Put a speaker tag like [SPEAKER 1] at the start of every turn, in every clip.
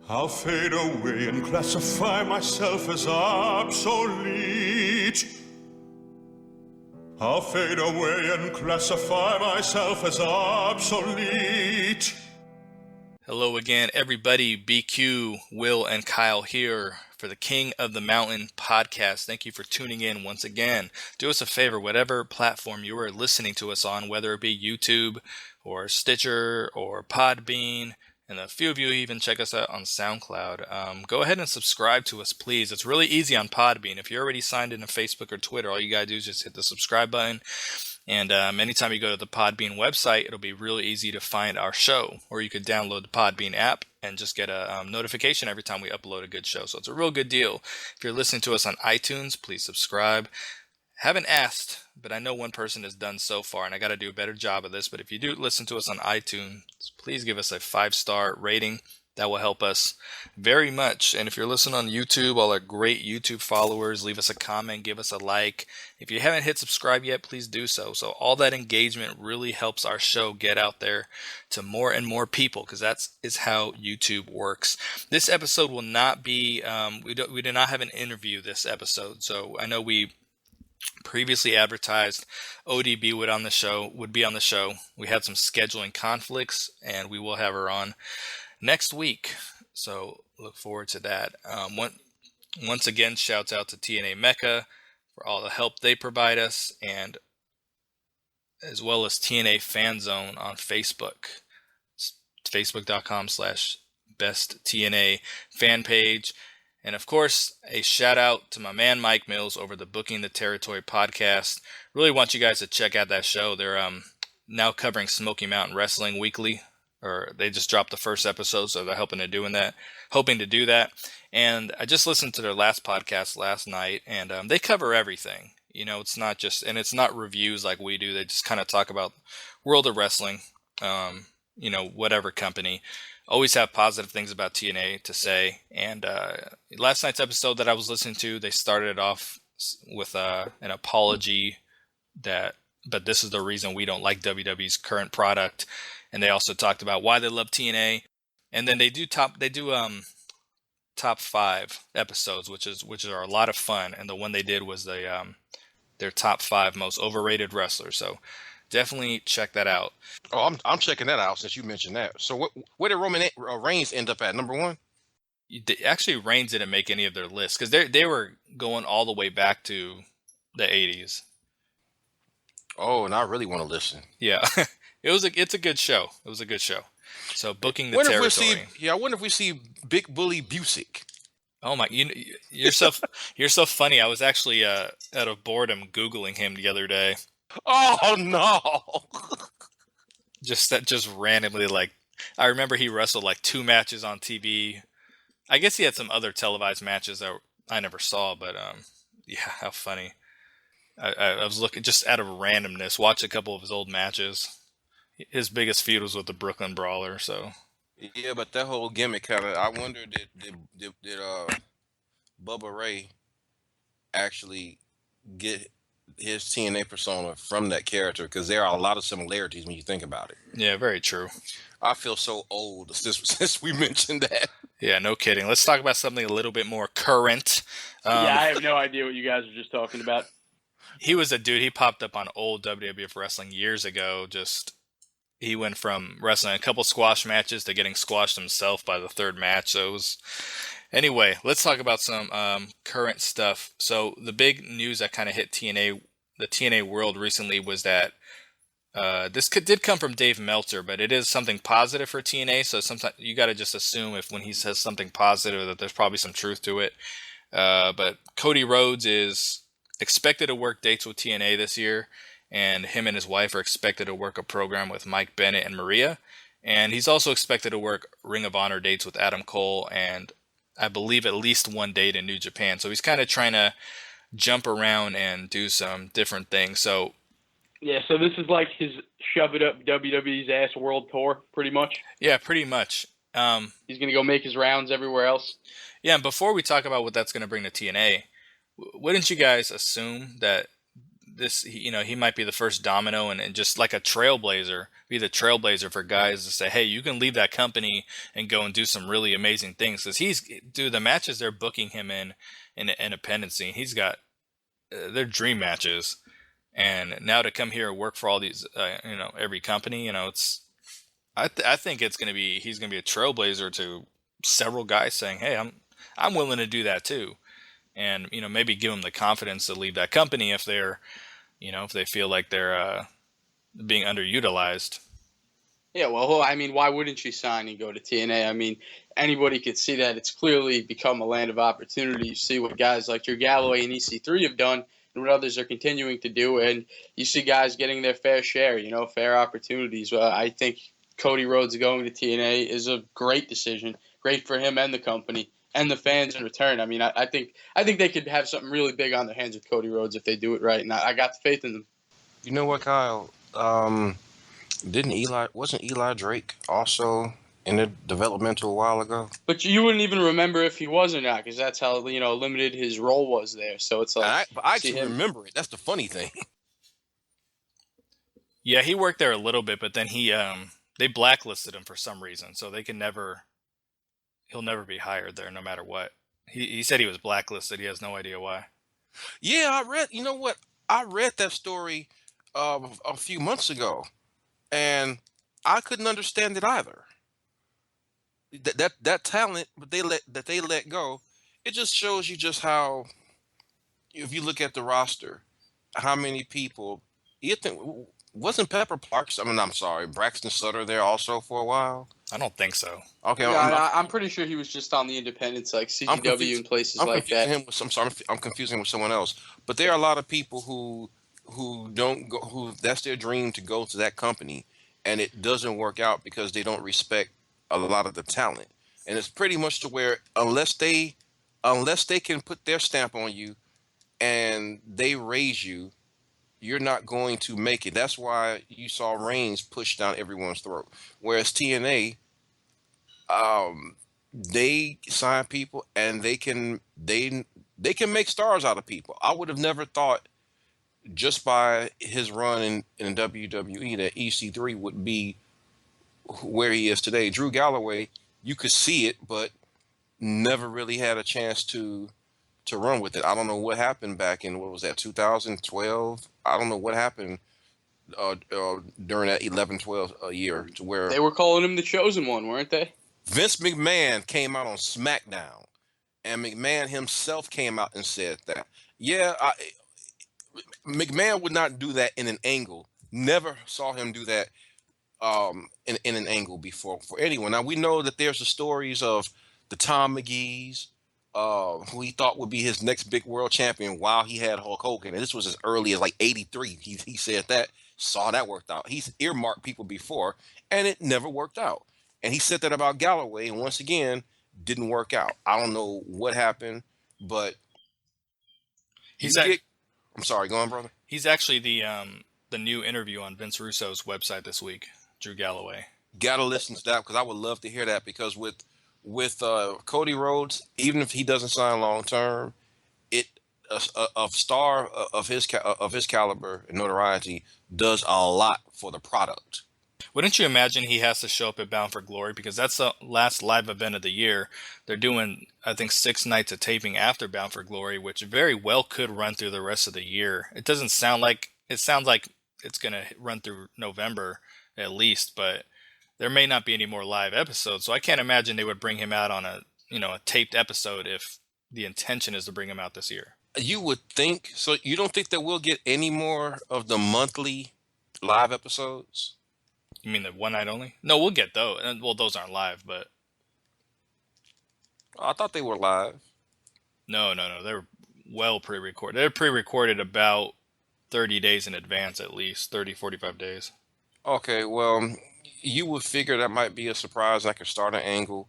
[SPEAKER 1] I'll fade away and classify myself as obsolete. I'll fade away and classify myself as obsolete.
[SPEAKER 2] Hello again, everybody. BQ, Will, and Kyle here for the King of the Mountain podcast. Thank you for tuning in once again. Do us a favor, whatever platform you are listening to us on, whether it be YouTube or Stitcher or Podbean, and a few of you even check us out on SoundCloud. Go ahead and subscribe to us, please. It's really easy on Podbean. If you're already signed into Facebook or Twitter, all you gotta do is just hit the subscribe button. And anytime you go to the Podbean website, it'll be really easy to find our show. Or you could download the Podbean app and just get a notification every time we upload a good show. So it's a real good deal. If you're listening to us on iTunes, please subscribe. Haven't asked, but I know one person has done so far, and I got to do a better job of this. But if you do listen to us on iTunes, please give us a 5-star rating. That will help us very much. And if you're listening on YouTube, all our great YouTube followers, leave us a comment, give us a like. If you haven't hit subscribe yet, please do so. So all that engagement really helps our show get out there to more and more people, because that is how YouTube works. This episode will not be, we do not have an interview this episode. So I know we previously advertised ODB would be on the show. We had some scheduling conflicts, and we will have her on next week, so look forward to that. Once again, shouts out to TNA Mecca for all the help they provide us, and as well as TNA Fan Zone on Facebook. It's facebook.com/besttna fan page. And of course, a shout out to my man Mike Mills over the Booking the Territory podcast. Really want you guys to check out that show. They're now covering Smoky Mountain Wrestling weekly. Or they just dropped the first episode, so they're hoping to do that. And I just listened to their last podcast last night, and they cover everything. You know, it's not reviews like we do. They just kind of talk about world of wrestling, whatever company. Always have positive things about TNA to say. And last night's episode that I was listening to, they started it off with an apology but this is the reason we don't like WWE's current product. And they also talked about why they love TNA, and then they do top 5 episodes, which are a lot of fun. And the one they did was their top 5 most overrated wrestlers. So definitely check that out.
[SPEAKER 3] Oh, I'm checking that out since you mentioned that. So where did Roman Reigns end up at, number 1?
[SPEAKER 2] Actually, Reigns didn't make any of their lists because they were going all the way back to the 80s.
[SPEAKER 3] Oh, and I really want to listen.
[SPEAKER 2] Yeah. It's a good show. It was a good show. So Booking the Territory.
[SPEAKER 3] I wonder if we see Big Bully Busick.
[SPEAKER 2] Oh my! You're so funny. I was actually out of boredom Googling him the other day.
[SPEAKER 3] Oh no!
[SPEAKER 2] just randomly, like, I remember he wrestled like 2 matches on TV. I guess he had some other televised matches that I never saw, but yeah, how funny. I was looking just out of randomness, watch a couple of his old matches. His biggest feud was with the Brooklyn Brawler, so.
[SPEAKER 3] Yeah, but that whole gimmick kind of, I wonder did Bubba Ray actually get his TNA persona from that character? Because there are a lot of similarities when you think about it.
[SPEAKER 2] Yeah, very true.
[SPEAKER 3] I feel so old since we mentioned that.
[SPEAKER 2] Yeah, no kidding. Let's talk about something a little bit more current.
[SPEAKER 4] Yeah, I have no idea what you guys are just talking about.
[SPEAKER 2] He was a dude. He popped up on old WWF wrestling years ago. He went from wrestling a couple squash matches to getting squashed himself by the 3rd match. So it was... Anyway, let's talk about some current stuff. So the big news that kind of hit the TNA world recently was that this did come from Dave Meltzer, but it is something positive for TNA. So sometimes you got to just assume when he says something positive that there's probably some truth to it. But Cody Rhodes is expected to work dates with TNA this year. And him and his wife are expected to work a program with Mike Bennett and Maria. And he's also expected to work Ring of Honor dates with Adam Cole and I believe at least 1 date in New Japan. So he's kind of trying to jump around and do some different things. So
[SPEAKER 4] yeah, so this is like his shove it up WWE's ass world tour, pretty much.
[SPEAKER 2] Yeah, pretty much.
[SPEAKER 4] He's going to go make his rounds everywhere else.
[SPEAKER 2] Yeah, and before we talk about what that's going to bring to TNA, wouldn't you guys assume that he might be the first domino and just like a trailblazer, be the trailblazer for guys to say, hey, you can leave that company and go and do some really amazing things. Because the matches they're booking him in Independence, he's got their dream matches. And now to come here and work for all these, every company, I think he's going to be a trailblazer to several guys saying, hey, I'm willing to do that too. And, maybe give them the confidence to leave that company if they're, if they feel like they're being underutilized.
[SPEAKER 4] Yeah, well, I mean, why wouldn't you sign and go to TNA? I mean, anybody could see that it's clearly become a land of opportunity. You see what guys like Drew Galloway and EC3 have done and what others are continuing to do, and you see guys getting their fair share, fair opportunities. I think Cody Rhodes going to TNA is a great decision, great for him and the company and the fans in return. I mean, I think they could have something really big on their hands with Cody Rhodes if they do it right, and I got the faith in them.
[SPEAKER 3] You know what, Kyle? Wasn't Eli Drake also in the developmental a while ago?
[SPEAKER 4] But you wouldn't even remember if he was or not, because that's how limited his role was there. So it's like
[SPEAKER 3] I actually remember it. That's the funny thing.
[SPEAKER 2] Yeah, he worked there a little bit, but then they blacklisted him for some reason, so he'll never be hired there, no matter what. He said he was blacklisted. He has no idea why.
[SPEAKER 3] Yeah, you know what? I read that story a few months ago, and I couldn't understand it either. That talent, but they let go. It just shows you just how, if you look at the roster, how many people. You think wasn't Pepper Parks? I mean, I'm sorry, Braxton Sutter there also for a while.
[SPEAKER 2] I don't think so.
[SPEAKER 3] Okay,
[SPEAKER 4] yeah, I'm pretty sure he was just on the independents, like CGW and places like that.
[SPEAKER 3] I'm confusing him with someone else. But there are a lot of people who don't go, who that's their dream to go to that company, and it doesn't work out because they don't respect a lot of the talent. And it's pretty much to where unless they can put their stamp on you and they raise you, you're not going to make it. That's why you saw Reigns push down everyone's throat. Whereas TNA, they sign people and they can make stars out of people. I would have never thought, just by his run in WWE, that EC3 would be where he is today. Drew Galloway, you could see it, but never really had a chance to run with it. I don't know what happened back in, what was that, 2012? I don't know what happened during that 11-12 year to where
[SPEAKER 4] they were calling him the chosen one, weren't they?
[SPEAKER 3] Vince McMahon came out on SmackDown, and McMahon himself came out and said that. Yeah, McMahon would not do that in an angle. Never saw him do that in an angle before for anyone. Now we know that there's the stories of the Tom McGee's, who he thought would be his next big world champion while he had Hulk Hogan. And this was as early as like 83. He said that, saw that worked out. He's earmarked people before, and it never worked out. And he said that about Galloway, and once again, didn't work out. I don't know what happened, but I'm sorry, go on, brother.
[SPEAKER 2] He's actually the new interview on Vince Russo's website this week, Drew Galloway.
[SPEAKER 3] Gotta listen to that because I would love to hear that, because with Cody Rhodes, even if he doesn't sign long term, a star of his caliber and notoriety does a lot for the product.
[SPEAKER 2] Wouldn't you imagine he has to show up at Bound for Glory, because that's the last live event of the year? They're doing, I think, 6 nights of taping after Bound for Glory, which very well could run through the rest of the year. It sounds like it's going to run through November at least, but there may not be any more live episodes. So I can't imagine they would bring him out on a taped episode if the intention is to bring him out this year.
[SPEAKER 3] You would think so. You don't think that we'll get any more of the monthly live episodes?
[SPEAKER 2] You mean the one night only? No, we'll get those. Well, those aren't live, but
[SPEAKER 3] I thought they were live.
[SPEAKER 2] No. They're well pre-recorded. They're pre-recorded about 30 days in advance, at least 30, 45 days.
[SPEAKER 3] Okay, well, you would figure that might be a surprise. I could start an angle,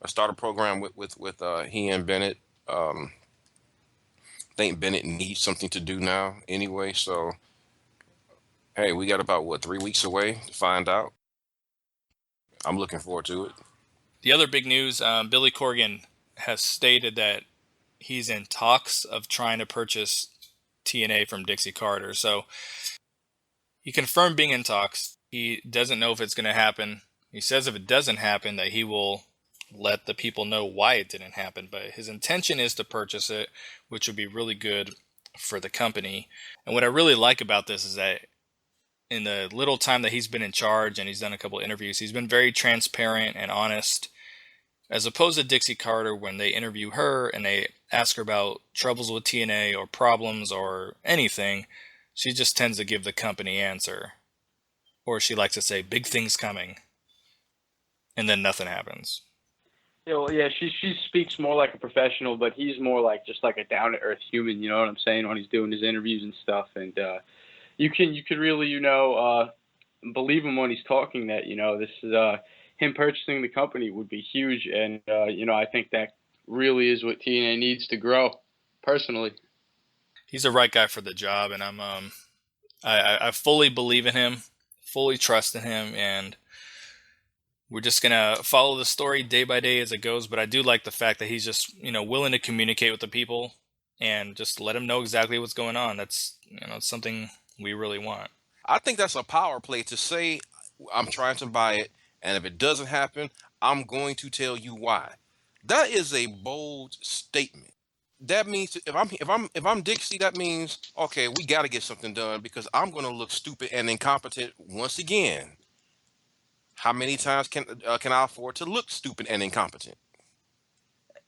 [SPEAKER 3] start a program with he and Bennett. I think Bennett needs something to do now anyway. So, hey, we got about 3 weeks away to find out. I'm looking forward to it.
[SPEAKER 2] The other big news: Billy Corgan has stated that he's in talks of trying to purchase TNA from Dixie Carter. So he confirmed being in talks. He doesn't know if it's going to happen. He says if it doesn't happen, that he will let the people know why it didn't happen. But his intention is to purchase it, which would be really good for the company. And what I really like about this is that in the little time that he's been in charge and he's done a couple of interviews, he's been very transparent and honest. As opposed to Dixie Carter, when they interview her and they ask her about troubles with TNA or problems or anything, she just tends to give the company answer. Or she likes to say, big things coming. And then nothing happens.
[SPEAKER 4] Yeah, well, yeah, she speaks more like a professional, but he's more like just like a down-to-earth human, you know what I'm saying, when he's doing his interviews and stuff. And you could really, believe him when he's talking that, this is him purchasing the company would be huge. And, I think that really is what TNA needs to grow, personally.
[SPEAKER 2] He's the right guy for the job, and I fully believe in him, fully trust in him, and we're just going to follow the story day by day as it goes. But I do like the fact that he's just, willing to communicate with the people and just let them know exactly what's going on. That's, something we really want.
[SPEAKER 3] I think that's a power play to say, I'm trying to buy it, and if it doesn't happen, I'm going to tell you why. That is a bold statement. That means if I'm Dixie, that means, okay, we got to get something done because I'm going to look stupid and incompetent once again. How many times can I afford to look stupid and incompetent?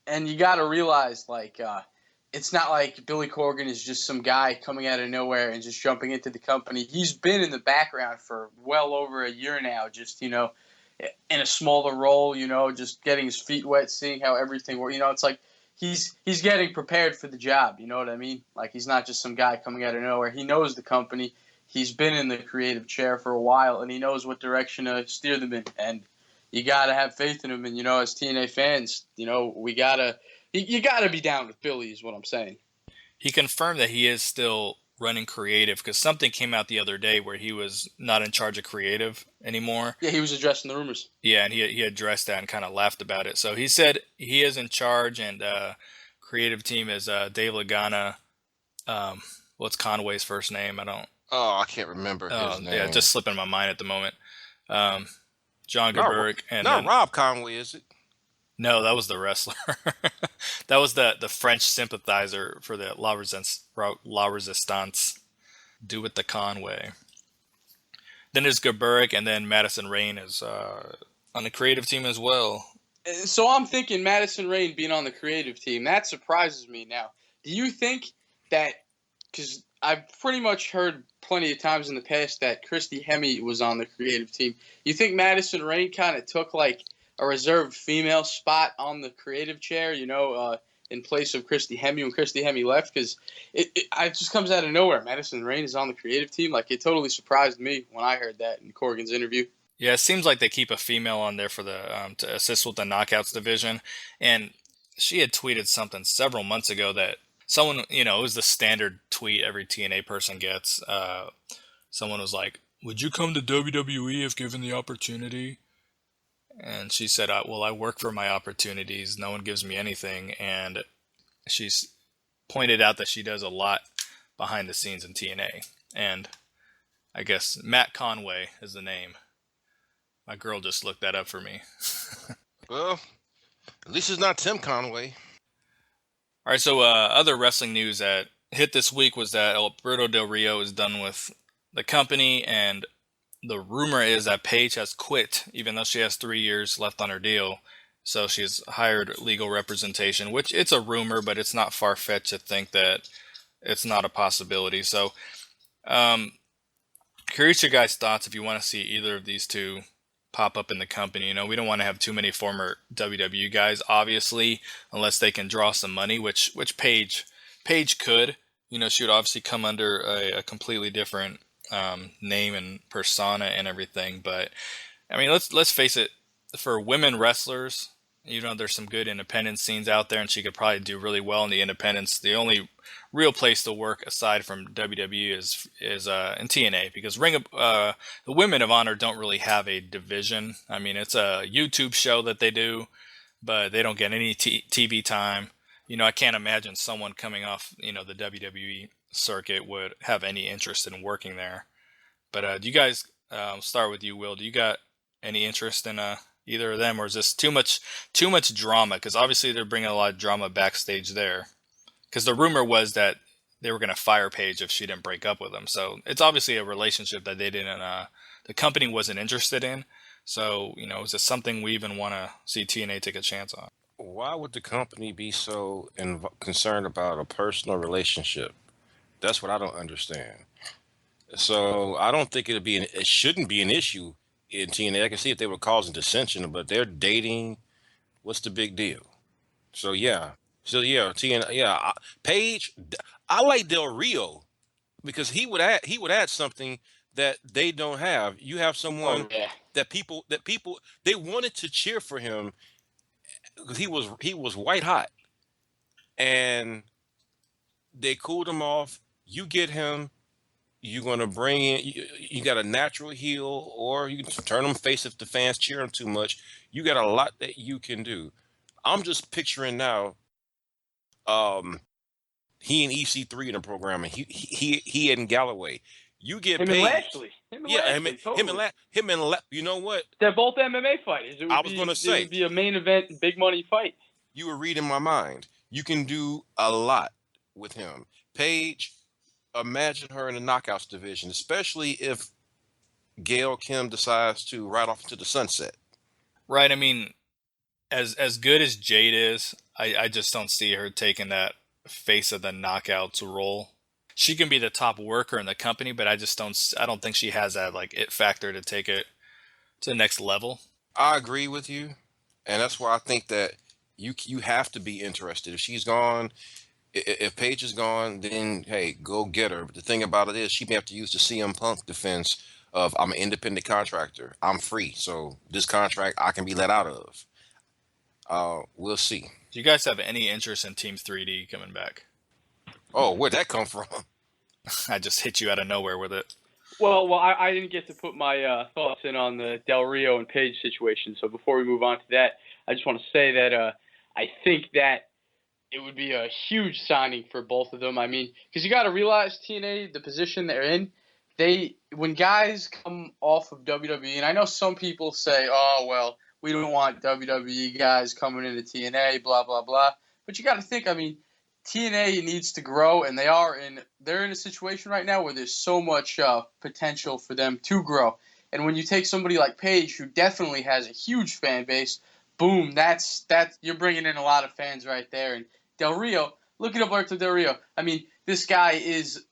[SPEAKER 4] And you got to realize, it's not like Billy Corgan is just some guy coming out of nowhere and just jumping into the company. He's been in the background for well over a year now, just, in a smaller role, just getting his feet wet, seeing how everything works. It's like he's getting prepared for the job, you know what I mean? Like, he's not just some guy coming out of nowhere. He knows the company. He's been in the creative chair for a while, and he knows what direction to steer them in. And you got to have faith in him. And, as TNA fans, we got to – you got to be down with Billy is what I'm saying.
[SPEAKER 2] He confirmed that he is still running creative because something came out the other day where he was not in charge of creative anymore.
[SPEAKER 4] Yeah, he was addressing the rumors.
[SPEAKER 2] Yeah, and he addressed that and kind of laughed about it. So he said he is in charge, and creative team is Dave Lagana. What's Conway's first name?
[SPEAKER 3] I can't remember his name.
[SPEAKER 2] Yeah, just slipping my mind at the moment. John Gerberick.
[SPEAKER 3] Not Rob Conway, is it?
[SPEAKER 2] No, that was the wrestler. That was the French sympathizer for the La Resistance. Do it the Conway. Then there's Gerberick, and then Madison Rain is on the creative team as well.
[SPEAKER 4] So I'm thinking Madison Rain being on the creative team. That surprises me now. Do you think that – because I've pretty much heard plenty of times in the past that Christy Hemme was on the creative team. You think Madison Rain kind of took like a reserved female spot on the creative chair, in place of Christy Hemme when Christy Hemme left? Because it just comes out of nowhere. Madison Rain is on the creative team. Like, it totally surprised me when I heard that in Corgan's interview.
[SPEAKER 2] Yeah, it seems like they keep a female on there for the to assist with the Knockouts division. And she had tweeted something several months ago that someone, it was the standard tweet every TNA person gets. Someone was like, would you come to WWE if given the opportunity? And she said, well, I work for my opportunities. No one gives me anything. And she's pointed out that she does a lot behind the scenes in TNA. And I guess Matt Conway is the name. My girl just looked that up for me.
[SPEAKER 3] Well, at least it's not Tim Conway.
[SPEAKER 2] All right, so other wrestling news that hit this week was that Alberto Del Rio is done with the company, and the rumor is that Paige has quit, even though she has 3 years left on her deal. So she's hired legal representation, which it's a rumor, but it's not far-fetched to think that it's not a possibility. So curious your guys' thoughts if you want to see either of these two pop up in the company. We don't want to have too many former WWE guys, obviously, unless they can draw some money, which Paige could. She would obviously come under a completely different name and persona and everything. But I mean, let's face it, for women wrestlers, there's some good independent scenes out there, and she could probably do really well in the independents. The only real place to work aside from WWE is in TNA, because the Women of Honor don't really have a division. I mean, it's a YouTube show that they do, but they don't get any TV time. I can't imagine someone coming off, the WWE circuit would have any interest in working there. But do you guys, start with you, Will? Do you got any interest in either of them, or is this too much drama? Because obviously they're bringing a lot of drama backstage there. Because the rumor was that they were going to fire Paige if she didn't break up with him. So it's obviously a relationship that they didn't, the company wasn't interested in. So, is this something we even want to see TNA take a chance on?
[SPEAKER 3] Why would the company be so concerned about a personal relationship? That's what I don't understand. So I don't think it shouldn't be an issue in TNA. I can see if they were causing dissension, but they're dating. What's the big deal? So yeah, TNA. Yeah, Paige. I like Del Rio because he would add something that they don't have. You have
[SPEAKER 4] Oh
[SPEAKER 3] someone
[SPEAKER 4] yeah.
[SPEAKER 3] that people they wanted to cheer for him because he was white hot, and they cooled him off. You get him. You're gonna bring in. You got a natural heel, or you can turn him face if the fans cheer him too much. You got a lot that you can do. I'm just picturing now. Um, he and EC3 in the program, and he and Galloway. You get
[SPEAKER 4] Him and
[SPEAKER 3] Page.
[SPEAKER 4] Lashley. Him and
[SPEAKER 3] Yeah,
[SPEAKER 4] Lashley. Totally.
[SPEAKER 3] You know what?
[SPEAKER 4] They're both MMA fighters. It
[SPEAKER 3] I
[SPEAKER 4] would
[SPEAKER 3] was
[SPEAKER 4] be
[SPEAKER 3] gonna
[SPEAKER 4] it would
[SPEAKER 3] say.
[SPEAKER 4] be a main event, big money fight.
[SPEAKER 3] You were reading my mind. You can do a lot with him. Paige, imagine her in the knockouts division, especially if Gail Kim decides to ride off into the sunset.
[SPEAKER 2] Right. I mean, as good as Jade is, I just don't see her taking that face of the knockouts role. She can be the top worker in the company, but I don't think she has that like it factor to take it to the next level.
[SPEAKER 3] I agree with you, and that's why I think that you have to be interested. If she's gone, if Paige is gone, then hey, go get her. But the thing about it is, she may have to use the CM Punk defense of I'm an independent contractor. I'm free, so this contract I can be let out of. We'll see.
[SPEAKER 2] Do you guys have any interest in Team 3D coming back?
[SPEAKER 3] Oh, where'd that come from?
[SPEAKER 2] I just hit you out of nowhere with it.
[SPEAKER 4] Well, I didn't get to put my thoughts in on the Del Rio and Page situation. So before we move on to that, I just want to say that I think that it would be a huge signing for both of them. I mean, because you got to realize TNA, the position they're in, when guys come off of WWE, and I know some people say, oh well, we don't want WWE guys coming into TNA, blah blah blah. But you got to think, I mean, TNA needs to grow, and they're in a situation right now where there's so much potential for them to grow. And when you take somebody like Paige, who definitely has a huge fan base, boom, that's you're bringing in a lot of fans right there. And Del Rio, look at Alberto Del Rio. I mean, this guy is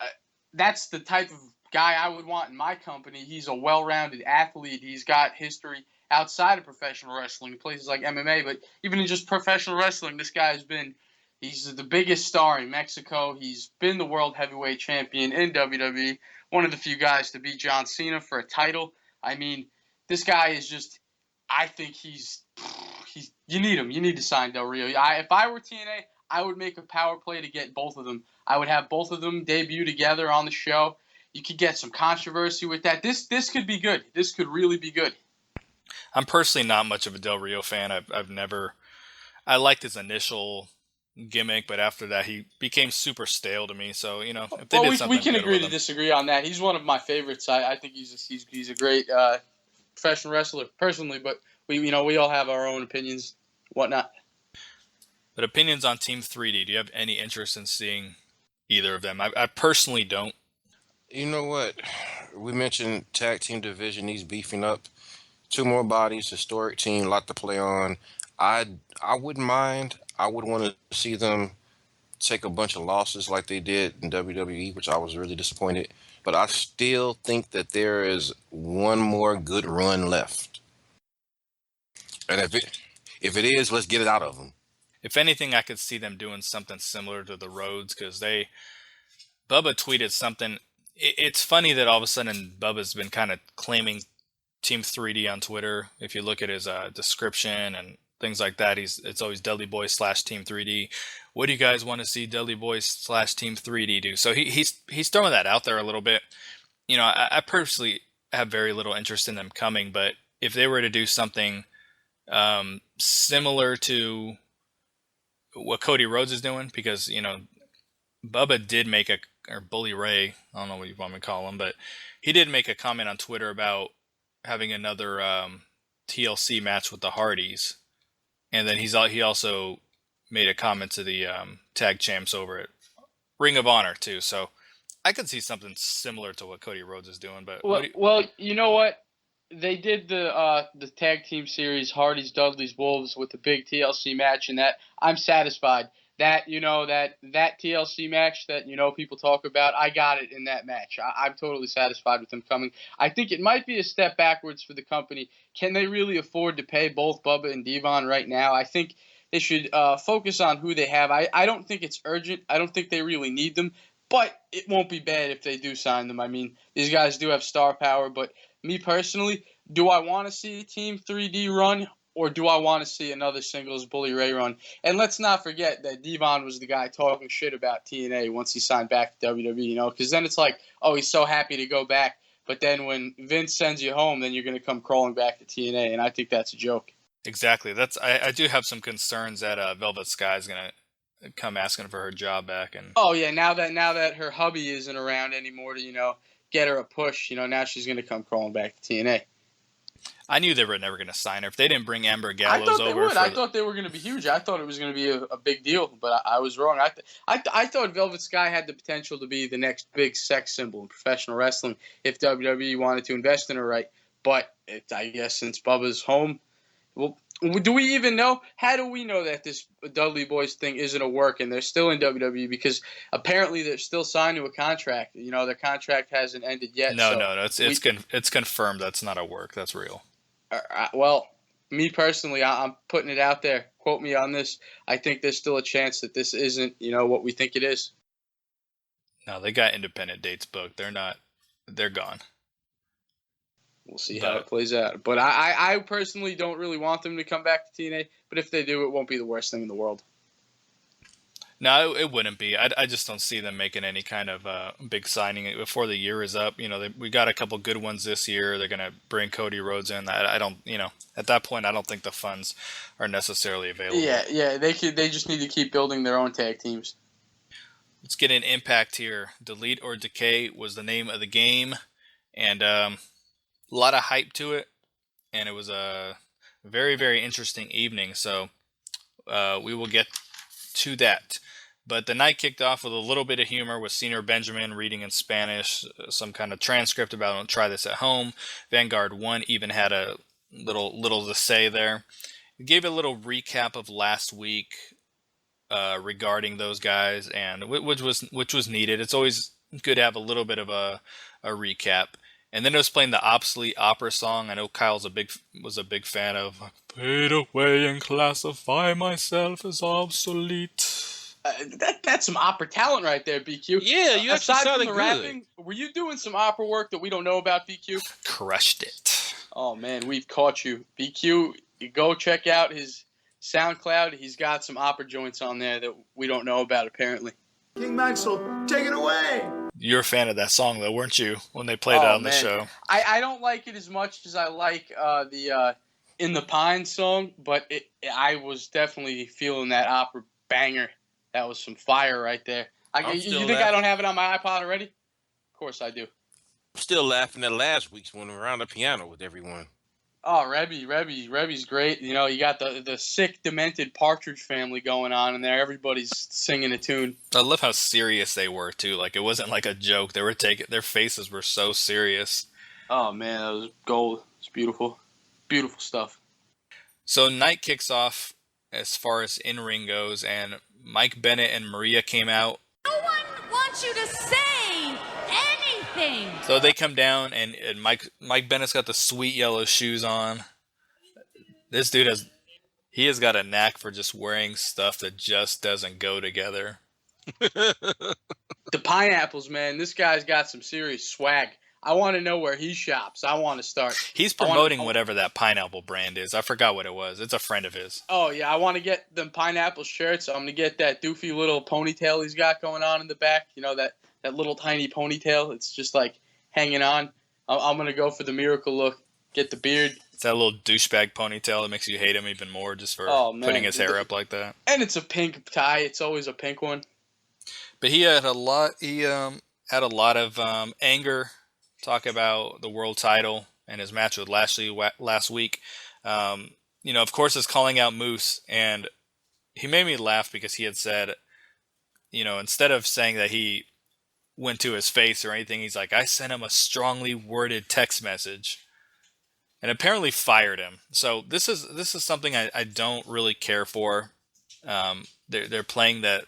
[SPEAKER 4] that's the type of guy I would want in my company. He's a well-rounded athlete. He's got history outside of professional wrestling, places like MMA, but even in just professional wrestling, this guy's been he's the biggest star in Mexico. He's been the world heavyweight champion in WWE, one of the few guys to beat John Cena for a title. I mean, this guy is just I think he's you need him. You need to sign Del Rio. If I were TNA, I would make a power play to get both of them. I would have both of them debut together on the show. You could get some controversy with that. This could be good. This could really be good.
[SPEAKER 2] I'm personally not much of a Del Rio fan. I liked his initial gimmick, but after that he became super stale to me. So, if they
[SPEAKER 4] Well,
[SPEAKER 2] did
[SPEAKER 4] we
[SPEAKER 2] something
[SPEAKER 4] can
[SPEAKER 2] good
[SPEAKER 4] agree
[SPEAKER 2] with
[SPEAKER 4] to
[SPEAKER 2] him.
[SPEAKER 4] disagree on that. He's one of my favorites. I think he's a great professional wrestler personally, but we all have our own opinions, whatnot.
[SPEAKER 2] But opinions on Team 3D, do you have any interest in seeing either of them? I personally don't.
[SPEAKER 3] You know what? We mentioned tag team division needs beefing up. Two more bodies, historic team, lot to play on. I I wouldn't mind. I would want to see them take a bunch of losses like they did in WWE, which I was really disappointed. But I still think that there is one more good run left, and if it is, let's get it out of them.
[SPEAKER 2] If anything, I could see them doing something similar to the Rhodes because Bubba tweeted something. It's funny that all of a sudden Bubba's been kind of claiming Team 3D on Twitter. If you look at his description and things like that, it's always Dudley Boy / Team 3D. What do you guys want to see Dudley Boy / Team 3D do? So he's throwing that out there a little bit. I personally have very little interest in them coming, but if they were to do something similar to what Cody Rhodes is doing, because Bubba did make or Bully Ray, I don't know what you want me to call him, but he did make a comment on Twitter about having another TLC match with the Hardys, and then he also made a comment to the tag champs over at Ring of Honor too. So I could see something similar to what Cody Rhodes is doing. But
[SPEAKER 4] well, you know what? They did the tag team series Hardys, Dudleys, Wolves with the big TLC match, and that I'm satisfied. That that TLC match that people talk about, I got it in that match. I'm totally satisfied with them coming. I think it might be a step backwards for the company. Can they really afford to pay both Bubba and Devon right now? I think they should focus on who they have. I don't think it's urgent. I don't think they really need them, but it won't be bad if they do sign them. I mean, these guys do have star power, but me personally, do I want to see Team 3D run, or do I want to see another singles Bully Ray run? And let's not forget that Devon was the guy talking shit about TNA once he signed back to WWE, because then it's like, oh, he's so happy to go back. But then when Vince sends you home, then you're going to come crawling back to TNA, and I think that's a joke.
[SPEAKER 2] Exactly. I do have some concerns that Velvet Sky is going to come asking for her job back. And
[SPEAKER 4] oh, yeah, now that her hubby isn't around anymore to, get her a push, now she's going to come crawling back to TNA.
[SPEAKER 2] I knew they were never going to sign her. If they didn't bring Amber Gallows
[SPEAKER 4] I thought they
[SPEAKER 2] over,
[SPEAKER 4] would. I thought they were going to be huge. I thought it was going to be a big deal, but I was wrong. I thought Velvet Sky had the potential to be the next big sex symbol in professional wrestling if WWE wanted to invest in her right. But I guess since Bubba's home, well, do we even know? How do we know that this Dudley Boys thing isn't a work and they're still in WWE? Because apparently they're still signed to a contract. Their contract hasn't ended yet.
[SPEAKER 2] No. It's confirmed. That's not a work. That's real.
[SPEAKER 4] Well, me personally, I'm putting it out there. Quote me on this. I think there's still a chance that this isn't, what we think it is.
[SPEAKER 2] No, they got independent dates booked. They're gone.
[SPEAKER 4] We'll see how it plays out. But I personally don't really want them to come back to TNA. But if they do, it won't be the worst thing in the world.
[SPEAKER 2] No, it wouldn't be. I just don't see them making any kind of big signing before the year is up. We got a couple good ones this year. They're going to bring Cody Rhodes in. I don't, at that point, I don't think the funds are necessarily available.
[SPEAKER 4] Yeah. They just need to keep building their own tag teams.
[SPEAKER 2] Let's get an Impact here. Delete or Decay was the name of the game, and a lot of hype to it, and it was a very, very interesting evening. So we will get to that. But the night kicked off with a little bit of humor with Senior Benjamin reading in Spanish, some kind of transcript about "Don't try this at home." Vanguard 1 even had a little to say there. He gave a little recap of last week regarding those guys, and which was needed. It's always good to have a little bit of a recap. And then it was playing the obsolete opera song. I know Kyle's was a big fan of. Fade away and classify myself as obsolete.
[SPEAKER 4] That's some opera talent right there, BQ.
[SPEAKER 3] Yeah, you actually
[SPEAKER 4] aside
[SPEAKER 3] sounded
[SPEAKER 4] from the
[SPEAKER 3] good.
[SPEAKER 4] rapping, were you doing some opera work that we don't know about, BQ?
[SPEAKER 2] Crushed it.
[SPEAKER 4] Oh man, we've caught you, BQ. You go check out his SoundCloud. He's got some opera joints on there that we don't know about, apparently.
[SPEAKER 5] King Maxwell, take it away.
[SPEAKER 2] You're a fan of that song, though, weren't you, when they played it on the show?
[SPEAKER 4] I don't like it as much as I like the In the Pines song, but I was definitely feeling that opera banger. That was some fire right there. You think I don't have it on my iPod already? Of course I do.
[SPEAKER 3] I'm still laughing at last week's when we were around the piano with everyone.
[SPEAKER 4] Oh, Rebby's great. You got the sick, demented Partridge Family going on in there. Everybody's singing a tune.
[SPEAKER 2] I love how serious they were, too. Like, it wasn't like a joke. Their faces were so serious.
[SPEAKER 4] Oh, man, that was gold. It's beautiful. Beautiful stuff.
[SPEAKER 2] So, night kicks off as far as in-ring goes, and Mike Bennett and Maria came out.
[SPEAKER 6] No one wants you to say anything.
[SPEAKER 2] So they come down, and Mike Bennett's got the sweet yellow shoes on. This dude has got a knack for just wearing stuff that just doesn't go together.
[SPEAKER 4] The pineapples, man. This guy's got some serious swag. I want to know where he shops. I want to start.
[SPEAKER 2] He's promoting whatever that pineapple brand is. I forgot what it was. It's a friend of his.
[SPEAKER 4] Oh, yeah. I want to get them pineapple shirts. I'm going to get that doofy little ponytail he's got going on in the back. That little tiny ponytail. It's just like hanging on. I'm going to go for the miracle look. Get the beard.
[SPEAKER 2] It's that little douchebag ponytail that makes you hate him even more just for
[SPEAKER 4] Oh, man.
[SPEAKER 2] putting his hair up like that.
[SPEAKER 4] And it's a pink tie. It's always a pink one.
[SPEAKER 2] But he had a lot. He had a lot of anger. Talk about the world title and his match with Lashley last week. Of course, is calling out Moose, and he made me laugh because he had said, instead of saying that he went to his face or anything, he's like, I sent him a strongly worded text message, and apparently fired him. So this is something I don't really care for. They're playing that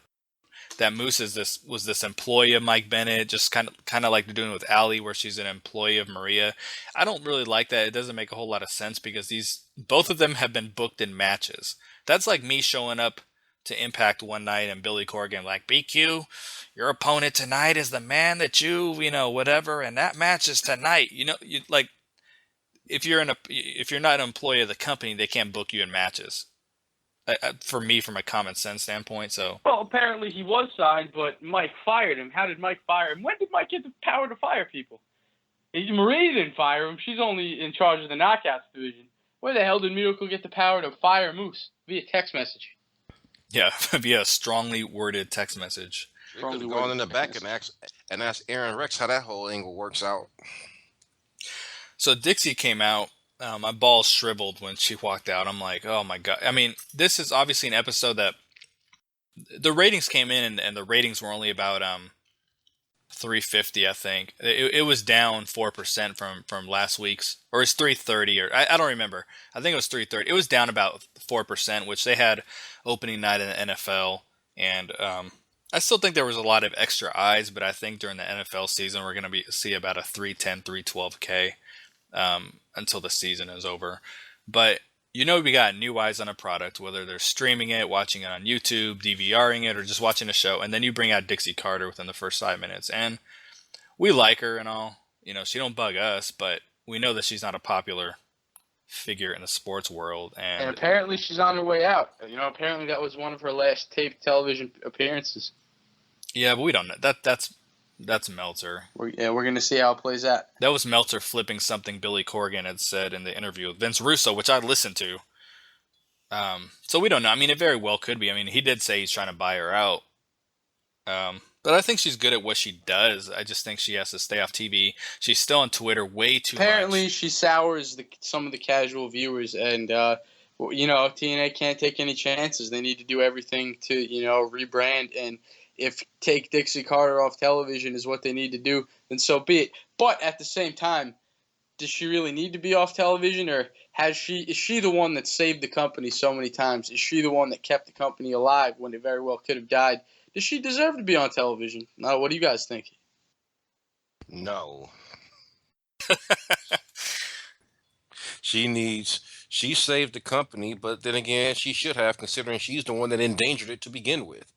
[SPEAKER 2] Moose was this employee of Mike Bennett, just kind of like they're doing with Allie, where she's an employee of Maria. I don't really like that. It doesn't make a whole lot of sense because both of them have been booked in matches. That's like me showing up to Impact one night and Billy Corgan like, BQ, your opponent tonight is the man that you whatever, and that match is tonight. You like if you're not an employee of the company, they can't book you in matches. For me, from a common sense standpoint, so.
[SPEAKER 4] Well, apparently he was signed, but Mike fired him. How did Mike fire him? When did Mike get the power to fire people? Maria didn't fire him. She's only in charge of the Knockouts division. Where the hell did Miracle get the power to fire Moose? Via text message.
[SPEAKER 2] Yeah, via a strongly worded text message.
[SPEAKER 3] They could have gone in the back and asked Aaron Rex how that whole angle works out.
[SPEAKER 2] So Dixie came out. My balls shriveled when she walked out. I'm like, oh my God. I mean, this is obviously an episode that the ratings came in and the ratings were only about 350, I think. It was down 4% from last week's, or it's 330, or I don't remember. I think it was 330. It was down about 4%, which they had opening night in the NFL. And I still think there was a lot of extra eyes, but I think during the NFL season, we're going to see about a 310, 312K. Until the season is over. But we got new eyes on a product, whether they're streaming it, watching it on YouTube, DVRing it, or just watching a show, and then you bring out Dixie Carter within the first 5 minutes. And we like her and all. She don't bug us, but we know that she's not a popular figure in the sports world. And
[SPEAKER 4] apparently she's on her way out. Apparently that was one of her last taped television appearances.
[SPEAKER 2] Yeah, but we don't know. That's Meltzer.
[SPEAKER 4] We're going to see how it plays out.
[SPEAKER 2] That was Meltzer flipping something Billy Corgan had said in the interview with Vince Russo, which I listened to. So we don't know. I mean, it very well could be. I mean, he did say he's trying to buy her out. But I think she's good at what she does. I just think she has to stay off TV. She's still on Twitter way too much.
[SPEAKER 4] Apparently, she sours some of the casual viewers, and TNA can't take any chances. They need to do everything to rebrand, and if take Dixie Carter off television is what they need to do, then so be it. But at the same time, does she really need to be off television, or is she the one that saved the company so many times? Is she the one that kept the company alive when it very well could have died? Does she deserve to be on television? Now, what do you guys think?
[SPEAKER 3] No. She saved the company, but then again, she should have, considering she's the one that endangered it to begin with.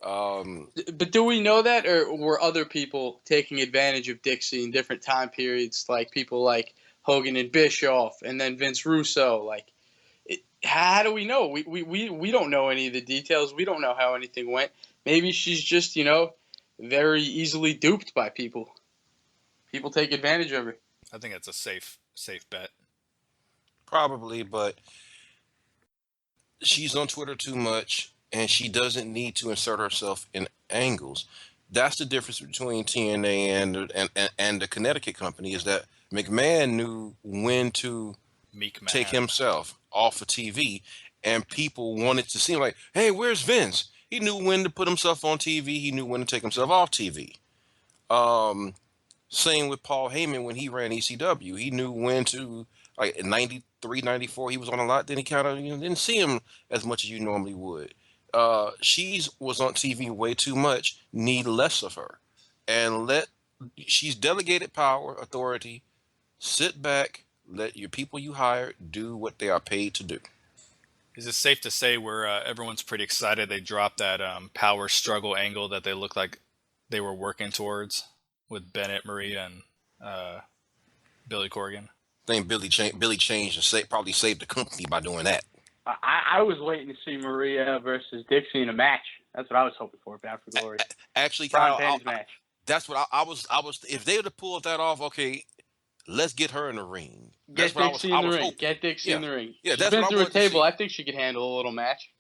[SPEAKER 4] But do we know that, or were other people taking advantage of Dixie in different time periods, like people like Hogan and Bischoff, and then Vince Russo? How do we know? We don't know any of the details. We don't know how anything went. Maybe she's just very easily duped by people. People take advantage of her.
[SPEAKER 2] I think that's a safe bet.
[SPEAKER 3] Probably, but she's on Twitter too much. And she doesn't need to insert herself in angles. That's the difference between TNA and the Connecticut company, is that McMahon knew when to take himself off of TV, and people wanted to see him like, hey, where's Vince? He knew when to put himself on TV. He knew when to take himself off TV. Same with Paul Heyman when he ran ECW. He knew when to, like in 93, 94, he was on a lot. Then he kind of didn't see him as much as you normally would. She was on TV way too much. Need less of her, and she's delegated power, authority. Sit back, let your people you hire do what they are paid to do.
[SPEAKER 2] Is it safe to say everyone's pretty excited they dropped that power struggle angle that they looked like they were working towards with Bennett, Maria, and Billy Corgan?
[SPEAKER 3] I think Billy changed and probably saved the company by doing that.
[SPEAKER 4] I was waiting to see Maria versus Dixie in a match. That's what I was hoping for. Bound for Glory.
[SPEAKER 3] Actually,
[SPEAKER 4] Brian Penn's match.
[SPEAKER 3] That's what I was. If they would have pulled that off, okay, let's get her in the ring. That's
[SPEAKER 4] Get
[SPEAKER 3] what
[SPEAKER 4] Dixie
[SPEAKER 3] I
[SPEAKER 4] in the
[SPEAKER 3] was
[SPEAKER 4] ring.
[SPEAKER 3] hoping.
[SPEAKER 4] Get Dixie in the ring.
[SPEAKER 3] Yeah,
[SPEAKER 4] She's
[SPEAKER 3] that's
[SPEAKER 4] been
[SPEAKER 3] what I
[SPEAKER 4] through a
[SPEAKER 3] wanted to
[SPEAKER 4] table.
[SPEAKER 3] see.
[SPEAKER 4] I think she could handle a little match.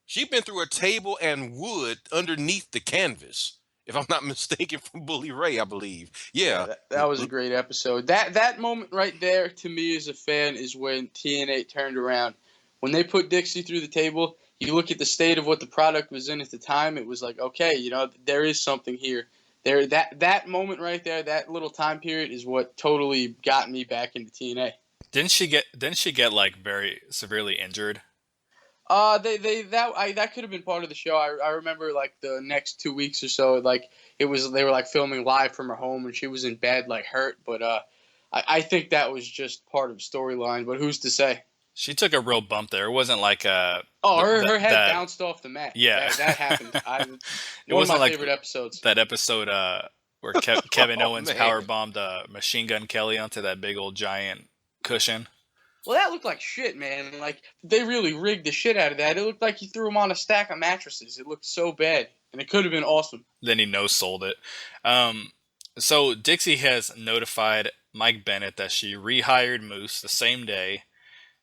[SPEAKER 3] She's been through a table and wood underneath the canvas, if I'm not mistaken, from Bully Ray, I believe. Yeah.
[SPEAKER 4] That was a great episode. That moment right there, to me as a fan, is when TNA turned around. When they put Dixie through the table, you look at the state of what the product was in at the time, it was like, okay, there is something here. That moment right there, that little time period is what totally got me back into TNA.
[SPEAKER 2] Didn't she get like very severely injured?
[SPEAKER 4] That could have been part of the show. I remember like the next 2 weeks or so, like they were like filming live from her home and she was in bed like hurt. But I think that was just part of storyline. But who's to say?
[SPEAKER 2] She took a real bump there. It wasn't like
[SPEAKER 4] her head bounced off the mat.
[SPEAKER 2] Yeah,
[SPEAKER 4] that happened.
[SPEAKER 2] It
[SPEAKER 4] One
[SPEAKER 2] wasn't
[SPEAKER 4] of my
[SPEAKER 2] like
[SPEAKER 4] favorite episodes.
[SPEAKER 2] that episode where Kevin Owens
[SPEAKER 3] man.
[SPEAKER 2] power bombed Machine Gun Kelly onto that big old giant cushion.
[SPEAKER 4] Well, that looked like shit, man. Like, they really rigged the shit out of that. It looked like he threw him on a stack of mattresses. It looked so bad. And it could have been awesome.
[SPEAKER 2] Then he no-sold it. So Dixie has notified Mike Bennett that she rehired Moose the same day.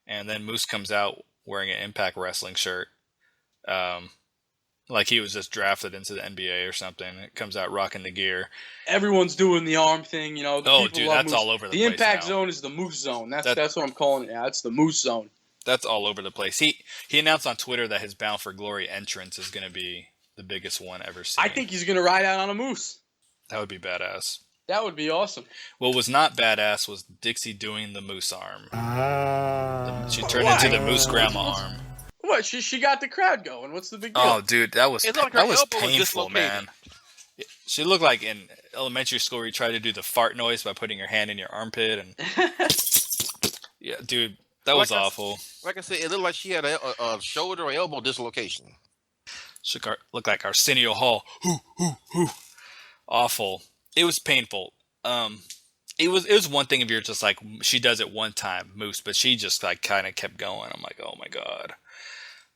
[SPEAKER 2] And then Moose comes out wearing an Impact Wrestling shirt. Like he was just drafted into the NBA or something. It comes out rocking the gear.
[SPEAKER 4] Everyone's doing the arm thing, the
[SPEAKER 2] Oh,
[SPEAKER 4] people
[SPEAKER 2] dude,
[SPEAKER 4] love
[SPEAKER 2] that's
[SPEAKER 4] Moose.
[SPEAKER 2] all over the
[SPEAKER 4] The
[SPEAKER 2] place
[SPEAKER 4] Impact
[SPEAKER 2] now.
[SPEAKER 4] Zone is the Moose Zone. That's what I'm calling it now. It's the Moose Zone.
[SPEAKER 2] That's all over the place. He announced on Twitter that his Bound for Glory entrance is going to be the biggest one ever seen.
[SPEAKER 4] I think he's going to ride out on a moose.
[SPEAKER 2] That would be badass.
[SPEAKER 4] That would be awesome.
[SPEAKER 2] What was not badass was Dixie doing the moose arm. She turned into the moose grandma arm.
[SPEAKER 4] What? She got the crowd going. What's the big deal?
[SPEAKER 2] Oh, dude, that was
[SPEAKER 3] It looked like her elbow was
[SPEAKER 2] painful,
[SPEAKER 3] dislocated.
[SPEAKER 2] man. She looked like in elementary school where you try to do the fart noise by putting your hand in your armpit, and yeah, dude, that was awful.
[SPEAKER 3] Like I said, it looked like she had a shoulder or elbow dislocation.
[SPEAKER 2] She looked like Arsenio Hall. Awful. It was painful. It was one thing if you're just like, she does it one time, Moose, but she just like kind of kept going. I'm like, oh my god.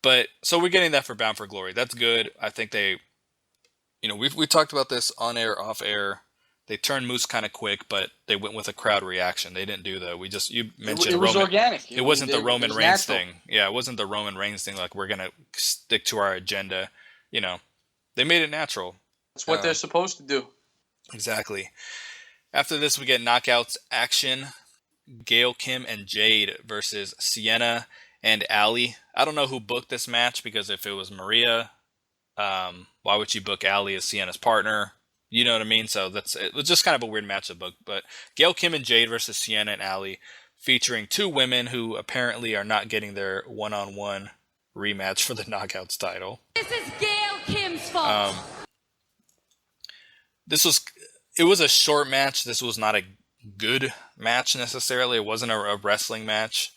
[SPEAKER 2] But so we're getting that for Bound for Glory. That's good. I think they, we talked about this on air, off air. They turned Moose kind of quick, but they went with a crowd reaction. They didn't do you mentioned
[SPEAKER 4] it was
[SPEAKER 2] Roman.
[SPEAKER 4] organic.
[SPEAKER 2] It wasn't the Roman
[SPEAKER 4] was
[SPEAKER 2] Reigns
[SPEAKER 4] natural.
[SPEAKER 2] thing. Yeah, it wasn't the Roman Reigns thing. Like, we're gonna stick to our agenda. They made it natural.
[SPEAKER 4] That's what they're supposed to do.
[SPEAKER 2] Exactly. After this, we get knockouts action. Gail Kim and Jade versus Sienna and Allie. I don't know who booked this match, because if it was Maria, why would she book Allie as Sienna's partner? You know what I mean? So it was just kind of a weird match to book. But Gail Kim and Jade versus Sienna and Allie, featuring two women who apparently are not getting their one-on-one rematch for the Knockouts title.
[SPEAKER 6] This is Gail Kim's fault.
[SPEAKER 2] It was a short match. This was not a good match necessarily. It wasn't a wrestling match.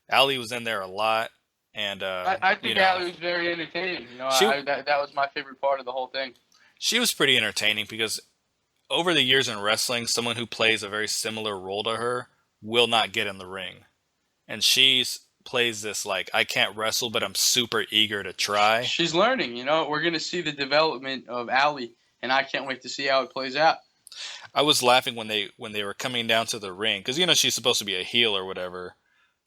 [SPEAKER 2] Allie was in there a lot, and
[SPEAKER 4] I think Allie was very entertaining. That was my favorite part of the whole thing.
[SPEAKER 2] She was pretty entertaining, because over the years in wrestling, someone who plays a very similar role to her will not get in the ring, and she plays this like, I can't wrestle, but I'm super eager to try.
[SPEAKER 4] She's learning. We're going to see the development of Allie, and I can't wait to see how it plays out.
[SPEAKER 2] I was laughing when they were coming down to the ring, because she's supposed to be a heel or whatever,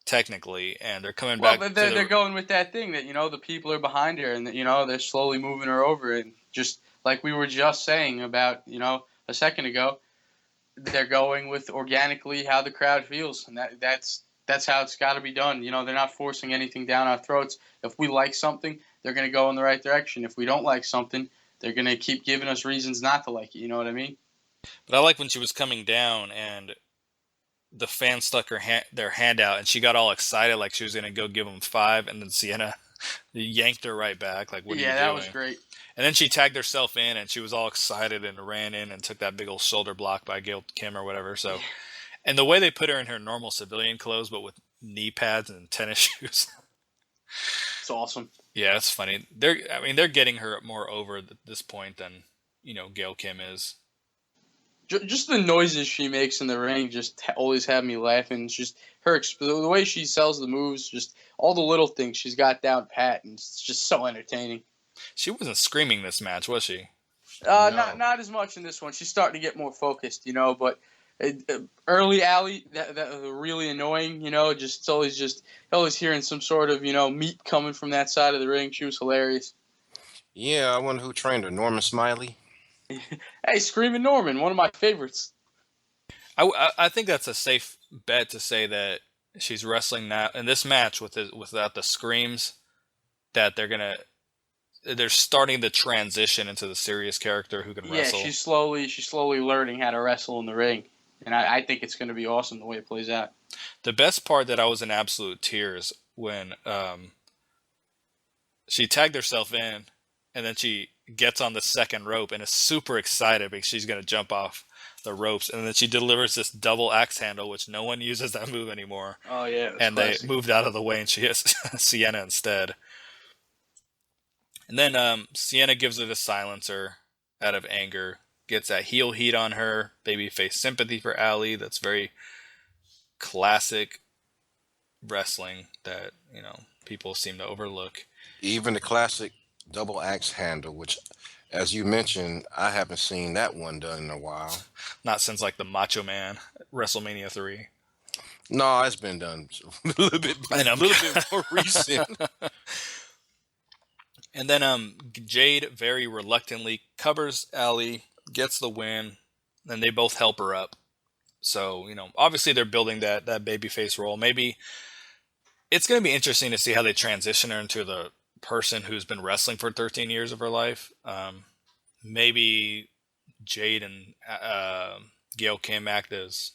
[SPEAKER 2] technically, and they're coming back.
[SPEAKER 4] Well, they're going with that thing that the people are behind her, and they're slowly moving her over, and just like we were just saying about a second ago, they're going with organically how the crowd feels, and that's how it's got to be done. They're not forcing anything down our throats. If we like something, they're going to go in the right direction. If we don't like something, they're going to keep giving us reasons not to like it. You know what I mean?
[SPEAKER 2] But I like when she was coming down and the fans stuck their hand out, and she got all excited like she was going to go give them 5, and then Sienna yanked her right back. Like, what are you doing?
[SPEAKER 4] Yeah, that was great.
[SPEAKER 2] And then she tagged herself in, and she was all excited and ran in and took that big old shoulder block by Gail Kim or whatever. So, and the way they put her in her normal civilian clothes, but with knee pads and tennis shoes.
[SPEAKER 4] It's awesome.
[SPEAKER 2] Yeah, it's funny. They're getting her more over at this point than Gail Kim is.
[SPEAKER 4] Just the noises she makes in the ring just always have me laughing. It's just the way she sells the moves, just all the little things she's got down pat, and it's just so entertaining.
[SPEAKER 2] She wasn't screaming this match, was she?
[SPEAKER 4] No. Not as much in this one. She's starting to get more focused, but Early Allie, that was really annoying. Just always hearing some sort of meat coming from that side of the ring. She was hilarious.
[SPEAKER 3] Yeah, I wonder who trained her. Norman Smiley.
[SPEAKER 4] Hey, Screaming Norman, one of my favorites.
[SPEAKER 2] I think that's a safe bet to say that she's wrestling now in this match without the screams, that they're starting the transition into the serious character who can wrestle.
[SPEAKER 4] Yeah, she's slowly learning how to wrestle in the ring, and I think it's going to be awesome the way it plays out.
[SPEAKER 2] The best part that I was in absolute tears when she tagged herself in, and then she gets on the second rope and is super excited because she's going to jump off the ropes, and then she delivers this double axe handle, which no one uses that move anymore.
[SPEAKER 4] Oh yeah,
[SPEAKER 2] and
[SPEAKER 4] classic.
[SPEAKER 2] They moved out of the way, and she hits Sienna instead. And then Sienna gives her the silencer out of anger, gets that heel heat on her, babyface sympathy for Allie. That's very classic wrestling that people seem to overlook.
[SPEAKER 3] Even the classic double axe handle, which, as you mentioned, I haven't seen that one done in a while.
[SPEAKER 2] Not since like the Macho Man WrestleMania 3.
[SPEAKER 3] No, it's been done a little bit more recent.
[SPEAKER 2] And then Jade very reluctantly covers Allie, gets the win, and they both help her up. So, obviously they're building that babyface role. Maybe it's going to be interesting to see how they transition her into the person who's been wrestling for 13 years of her life. Maybe Jade and Gail Kim act as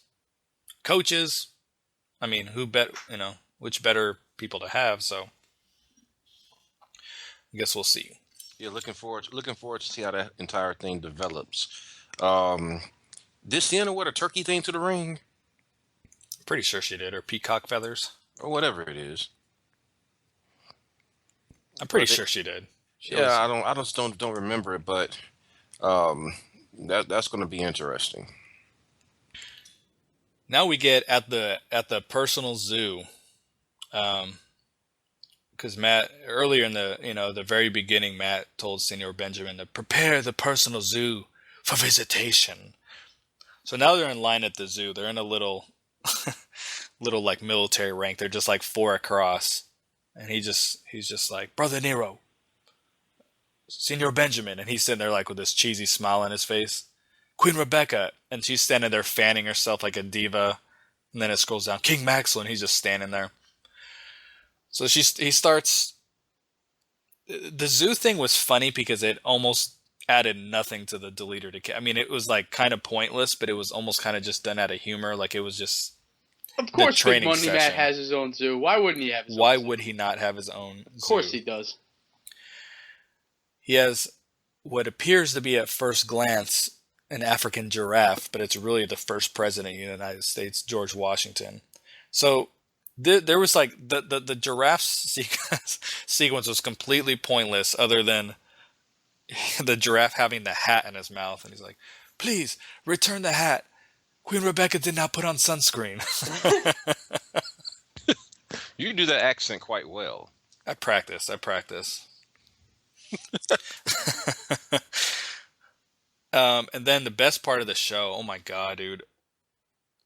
[SPEAKER 2] coaches. I mean, which better people to have, so I guess we'll see.
[SPEAKER 3] Yeah, looking forward to see how that entire thing develops. Did Sienna wear a turkey thing to the ring?
[SPEAKER 2] Pretty sure she did, or peacock feathers.
[SPEAKER 3] Or whatever it is.
[SPEAKER 2] I'm pretty sure she did.
[SPEAKER 3] I just don't remember it, but that's going to be interesting.
[SPEAKER 2] Now we get at the personal zoo, because Matt earlier in the very beginning, Matt told Senor Benjamin to prepare the personal zoo for visitation. So now they're in line at the zoo. They're in a little like military rank. They're just like 4 across, and he's just like, Brother Nero, Senor Benjamin, and he's sitting there like with this cheesy smile on his face. Queen Rebecca, and she's standing there fanning herself like a diva, and then it scrolls down, King Maxwell, and he's just standing there. So he starts. The zoo thing was funny because it almost added nothing to the deleter to. I mean, it was like kind of pointless, but it was almost kind of just done out of humor. Like it was just.
[SPEAKER 4] Of course, Big Money Matt has his own zoo. Why wouldn't he have his own zoo?
[SPEAKER 2] Why would he not have his own zoo?
[SPEAKER 4] Of course he does.
[SPEAKER 2] He has what appears to be at first glance an African giraffe, but it's really the first president of the United States, George Washington. So there was like the giraffe sequence was completely pointless, other than the giraffe having the hat in his mouth, and he's like, "Please return the hat. Queen Rebecca did not put on sunscreen."
[SPEAKER 3] You do that accent quite well.
[SPEAKER 2] I practice. And then the best part of the show, oh my god, dude,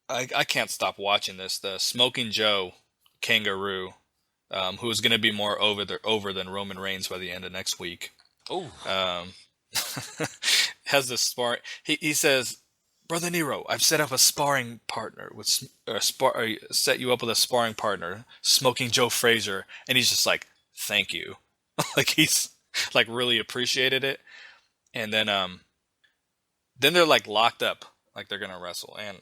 [SPEAKER 2] I can't stop watching this. The Smoking Joe Kangaroo, who is going to be more over than Roman Reigns by the end of next week.
[SPEAKER 3] Oh,
[SPEAKER 2] has this spar. He says, Brother Nero, I've set up a sparring partner set you up with a sparring partner, Smoking Joe Frazier, and he's just like, thank you, like he's like really appreciated it, and then they're like locked up, like they're gonna wrestle, and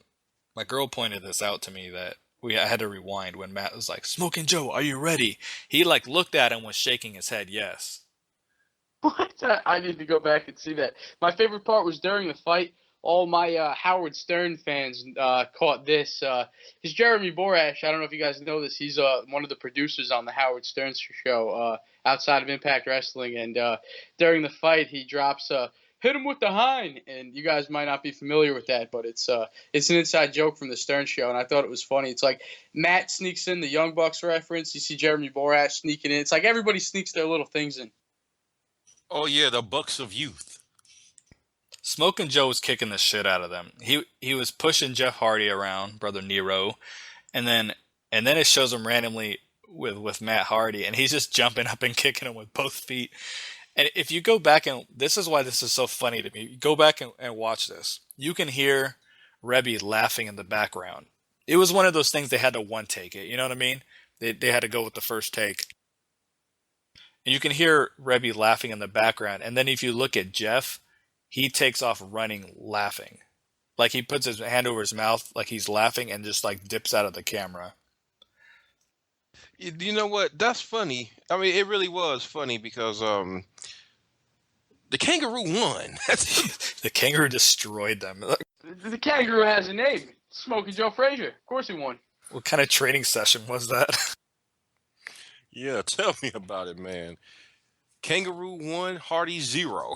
[SPEAKER 2] my girl pointed this out to me that I had to rewind when Matt was like, Smoking Joe, are you ready? He like looked at him, was shaking his head, yes.
[SPEAKER 4] What? I need to go back and see that. My favorite part was during the fight. All my Howard Stern fans caught this. Because Jeremy Borash, I don't know if you guys know this, he's one of the producers on the Howard Stern show outside of Impact Wrestling. And during the fight, he drops hit him with the hind. And you guys might not be familiar with that, but it's an inside joke from the Stern show. And I thought it was funny. It's like Matt sneaks in the Young Bucks reference. You see Jeremy Borash sneaking in. It's like everybody sneaks their little things in.
[SPEAKER 3] Oh, yeah, the Bucks of Youth.
[SPEAKER 2] Smoking Joe was kicking the shit out of them. He was pushing Jeff Hardy around, Brother Nero, and then it shows him randomly with Matt Hardy, and he's just jumping up and kicking him with both feet. And if you go back, and this is why this is so funny to me, you go back and watch this. You can hear Rebby laughing in the background. It was one of those things they had to one take it. You know what I mean? They had to go with the first take. And you can hear Rebby laughing in the background. And then if you look at Jeff, he takes off running, laughing. Like he puts his hand over his mouth like he's laughing and just like dips out of the camera.
[SPEAKER 3] You know what? That's funny. I mean, it really was funny because the kangaroo won.
[SPEAKER 2] The kangaroo destroyed them.
[SPEAKER 4] The kangaroo has a name. Smoking Joe Frazier. Of course he won.
[SPEAKER 2] What kind of training session was that?
[SPEAKER 3] Yeah, tell me about it, man. Kangaroo 1, Hardy 0.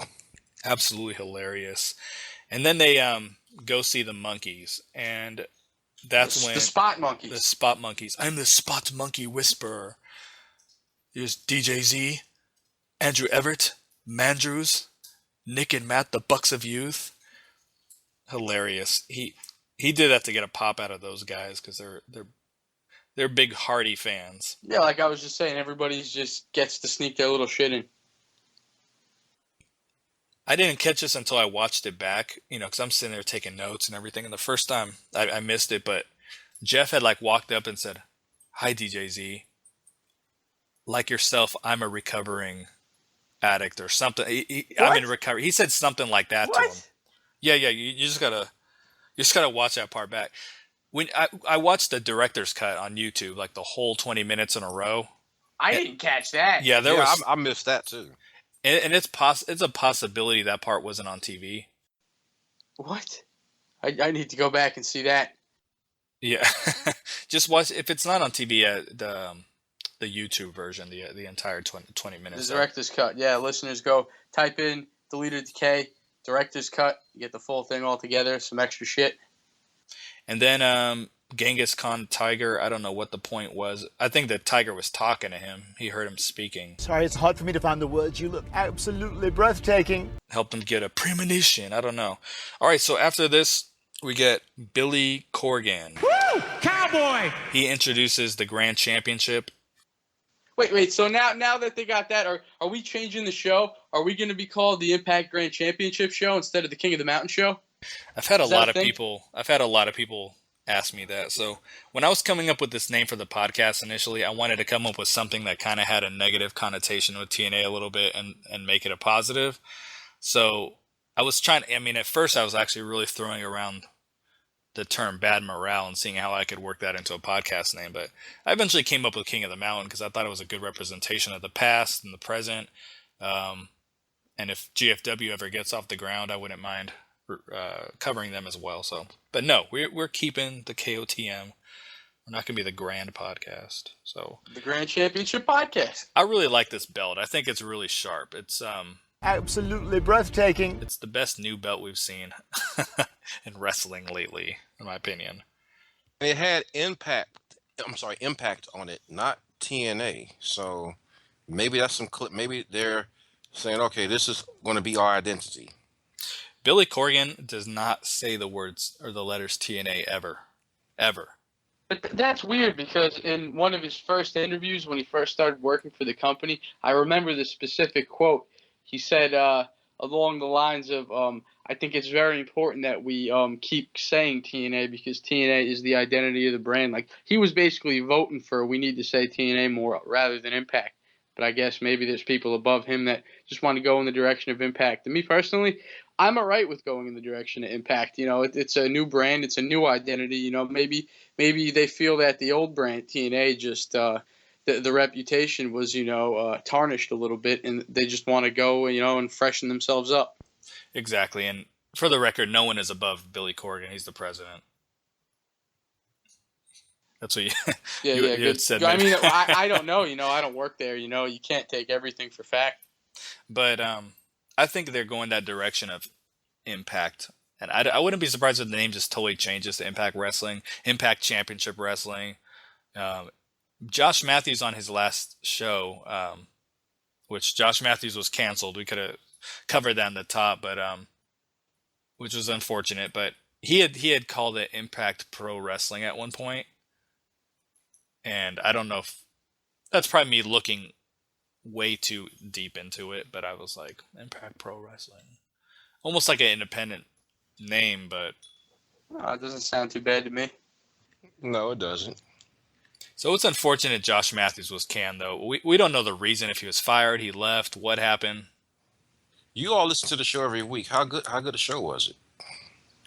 [SPEAKER 2] Absolutely hilarious. And then they go see the monkeys, and that's when
[SPEAKER 4] the Spot Monkeys.
[SPEAKER 2] The Spot Monkeys. I'm the Spot Monkey Whisperer. Here's DJ Z, Andrew Everett, Mandrews, Nick and Matt, the Bucks of Youth. Hilarious. He did that to get a pop out of those guys because they're big Hardy fans.
[SPEAKER 4] Yeah, like I was just saying, everybody just gets to sneak their little shit in.
[SPEAKER 2] I didn't catch this until I watched it back, because I'm sitting there taking notes and everything. And the first time I missed it, but Jeff had like walked up and said, "Hi, DJ Z. Like yourself, I'm a recovering addict or something. I'm in recovery." He said something like that to him. Yeah. You just gotta watch that part back. When I watched the director's cut on YouTube, like the whole 20 minutes in a row.
[SPEAKER 4] I didn't catch that.
[SPEAKER 2] Yeah,
[SPEAKER 3] I missed that too.
[SPEAKER 2] And it's a possibility that part wasn't on TV.
[SPEAKER 4] What? I need to go back and see that.
[SPEAKER 2] Yeah, just watch if it's not on TV. The YouTube version, the entire 20 minutes.
[SPEAKER 4] The director's cut. Yeah, listeners, go type in Deleted Decay director's cut. You get the full thing all together. Some extra shit.
[SPEAKER 2] And then Genghis Khan Tiger, I don't know what the point was. I think the tiger was talking to him. He heard him speaking.
[SPEAKER 5] Sorry, it's hard for me to find the words. You look absolutely breathtaking.
[SPEAKER 2] Helped him get a premonition. I don't know. All right, so after this, we get Billy Corgan.
[SPEAKER 5] Woo! Cowboy!
[SPEAKER 2] He introduces the Grand Championship.
[SPEAKER 4] Wait. So now that they got that, are we changing the show? Are we going to be called the Impact Grand Championship Show instead of the King of the Mountain Show?
[SPEAKER 2] I've had a lot of people ask me that. So when I was coming up with this name for the podcast initially, I wanted to come up with something that kind of had a negative connotation with TNA a little bit and make it a positive. So I was at first I was actually really throwing around the term bad morale and seeing how I could work that into a podcast name. But I eventually came up with King of the Mountain because I thought it was a good representation of the past and the present. And if GFW ever gets off the ground, I wouldn't mind covering them as well. So, but no, we're keeping the KOTM. We're not going to be the Grand Podcast. So
[SPEAKER 4] the Grand Championship Podcast.
[SPEAKER 2] I really like this belt. I think it's really sharp. It's
[SPEAKER 5] Absolutely breathtaking.
[SPEAKER 2] It's the best new belt we've seen in wrestling lately, in my opinion.
[SPEAKER 3] It had impact on it, not TNA. So maybe that's maybe they're saying, okay, this is going to be our identity.
[SPEAKER 2] Billy Corgan does not say the words or the letters TNA ever.
[SPEAKER 4] But that's weird because in one of his first interviews when he first started working for the company, I remember the specific quote. He said along the lines of, I think it's very important that we keep saying TNA because TNA is the identity of the brand. Like he was basically voting for we need to say TNA more rather than Impact. But I guess maybe there's people above him that just want to go in the direction of Impact. And me personally, I'm all right with going in the direction of Impact. It's a new brand. It's a new identity. Maybe they feel that the old brand, TNA, just the reputation was, tarnished a little bit, and they just want to go, and freshen themselves up.
[SPEAKER 2] Exactly. And for the record, no one is above Billy Corgan. He's the president. That's what you had said.
[SPEAKER 4] I mean, I don't know. I don't work there. You can't take everything for fact.
[SPEAKER 2] But I think they're going that direction of Impact. And I wouldn't be surprised if the name just totally changes to Impact Wrestling, Impact Championship Wrestling. Josh Matthews on his last show, which Josh Matthews was canceled. We could have covered that in the top, but which was unfortunate. But he had called it Impact Pro Wrestling at one point, and I don't know if that's probably me looking way too deep into it. But I was like, Impact Pro Wrestling, almost like an independent name, but
[SPEAKER 4] It doesn't sound too bad to me.
[SPEAKER 3] No, it doesn't.
[SPEAKER 2] so it's unfortunate Josh Matthews was canned, though. We don't know the reason, if he was fired, he left, what happened.
[SPEAKER 3] You all listen to the show every week. How good a show was it?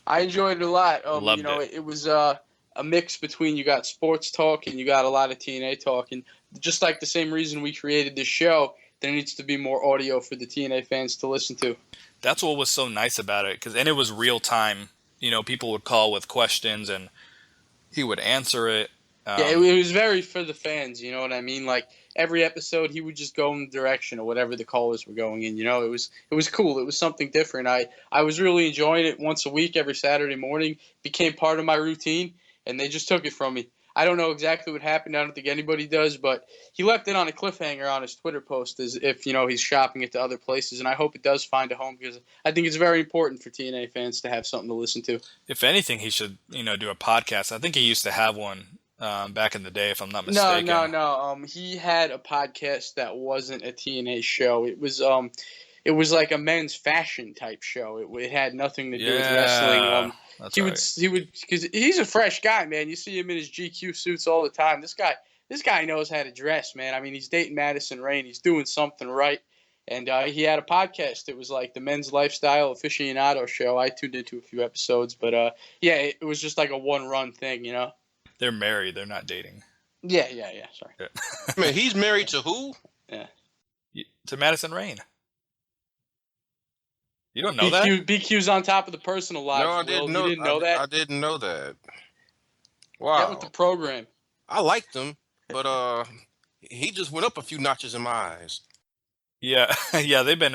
[SPEAKER 4] I enjoyed it a lot.
[SPEAKER 2] Loved
[SPEAKER 4] It was a mix between, you got sports talk and you got a lot of TNA talk. And just like the same reason we created this show, there needs to be more audio for the TNA fans to listen to.
[SPEAKER 2] That's what was so nice about it, and it was real time. People would call with questions, and he would answer it.
[SPEAKER 4] Yeah, it was very for the fans, you know what I mean? Like, every episode, he would just go in the direction of whatever the callers were going in. It was cool. It was something different. I was really enjoying it once a week, every Saturday morning. It became part of my routine, and they just took it from me. I don't know exactly what happened. I don't think anybody does, but he left it on a cliffhanger on his Twitter post as if, he's shopping it to other places, and I hope it does find a home because I think it's very important for TNA fans to have something to listen to.
[SPEAKER 2] If anything, he should, do a podcast. I think he used to have one back in the day, if I'm not mistaken.
[SPEAKER 4] No. He had a podcast that wasn't a TNA show. It was like a men's fashion type show. It had nothing to do with wrestling.
[SPEAKER 2] That's
[SPEAKER 4] he
[SPEAKER 2] right.
[SPEAKER 4] would because he's a fresh guy, man. You see him in his GQ suits all the time. This guy knows how to dress, man. I mean, he's dating Madison Rayne. He's doing something right. And he had a podcast. It was like the men's lifestyle aficionado show. I tuned into a few episodes, but it was just like a one-run thing,
[SPEAKER 2] They're married. They're not dating.
[SPEAKER 4] Yeah. Sorry.
[SPEAKER 2] Yeah.
[SPEAKER 3] Man, he's married to who?
[SPEAKER 4] Yeah.
[SPEAKER 2] To Madison Rayne. You don't know that?
[SPEAKER 4] BQ's on top of the personal lives.
[SPEAKER 3] No, I didn't know.
[SPEAKER 4] You didn't know that?
[SPEAKER 3] I didn't know that. Wow.
[SPEAKER 4] Get with the program.
[SPEAKER 3] I liked him, but he just went up a few notches in my eyes.
[SPEAKER 2] Yeah, yeah. They've been.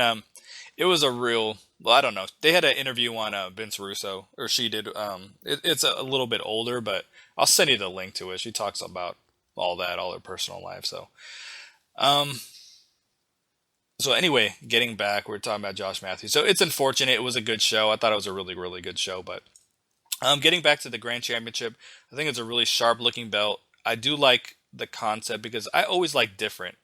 [SPEAKER 2] It was a real. Well, I don't know. They had an interview on Vince Russo, or she did. It's a little bit older, but I'll send you the link to it. She talks about all her personal life. So anyway, getting back, we're talking about Josh Matthews. So it's unfortunate. It was a good show. I thought it was a really, really good show. But getting back to the Grand Championship, I think it's a really sharp-looking belt. I do like the concept because I always like different.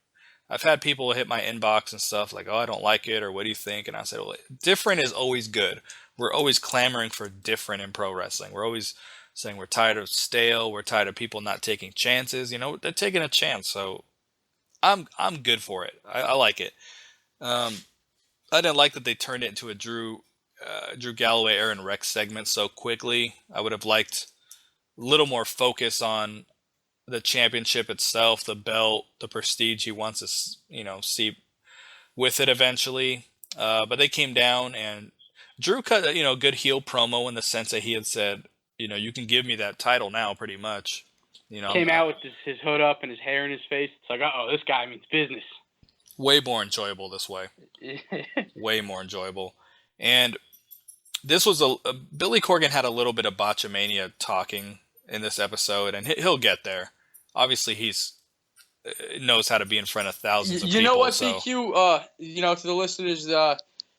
[SPEAKER 2] I've had people hit my inbox and stuff like, oh, I don't like it, or what do you think? And I said, well, different is always good. We're always clamoring for different in pro wrestling. We're always saying we're tired of stale. We're tired of people not taking chances. They're taking a chance. So I'm good for it. I like it. I didn't like that they turned it into a Drew Galloway, Aaron Rex segment so quickly. I would have liked a little more focus on the championship itself, the belt, the prestige he wants to, see with it eventually. But they came down and Drew cut a, good heel promo in the sense that he had said, you can give me that title now pretty much.
[SPEAKER 4] Came out with his hood up and his hair in his face. It's like, this guy means business.
[SPEAKER 2] Way more enjoyable this way. Way more enjoyable. And this was Billy Corgan had a little bit of botchamania talking in this episode, and he'll get there. Obviously, he's knows how to be in front of thousands of people.
[SPEAKER 4] You know what,
[SPEAKER 2] so.
[SPEAKER 4] BQ? To the listeners, I'm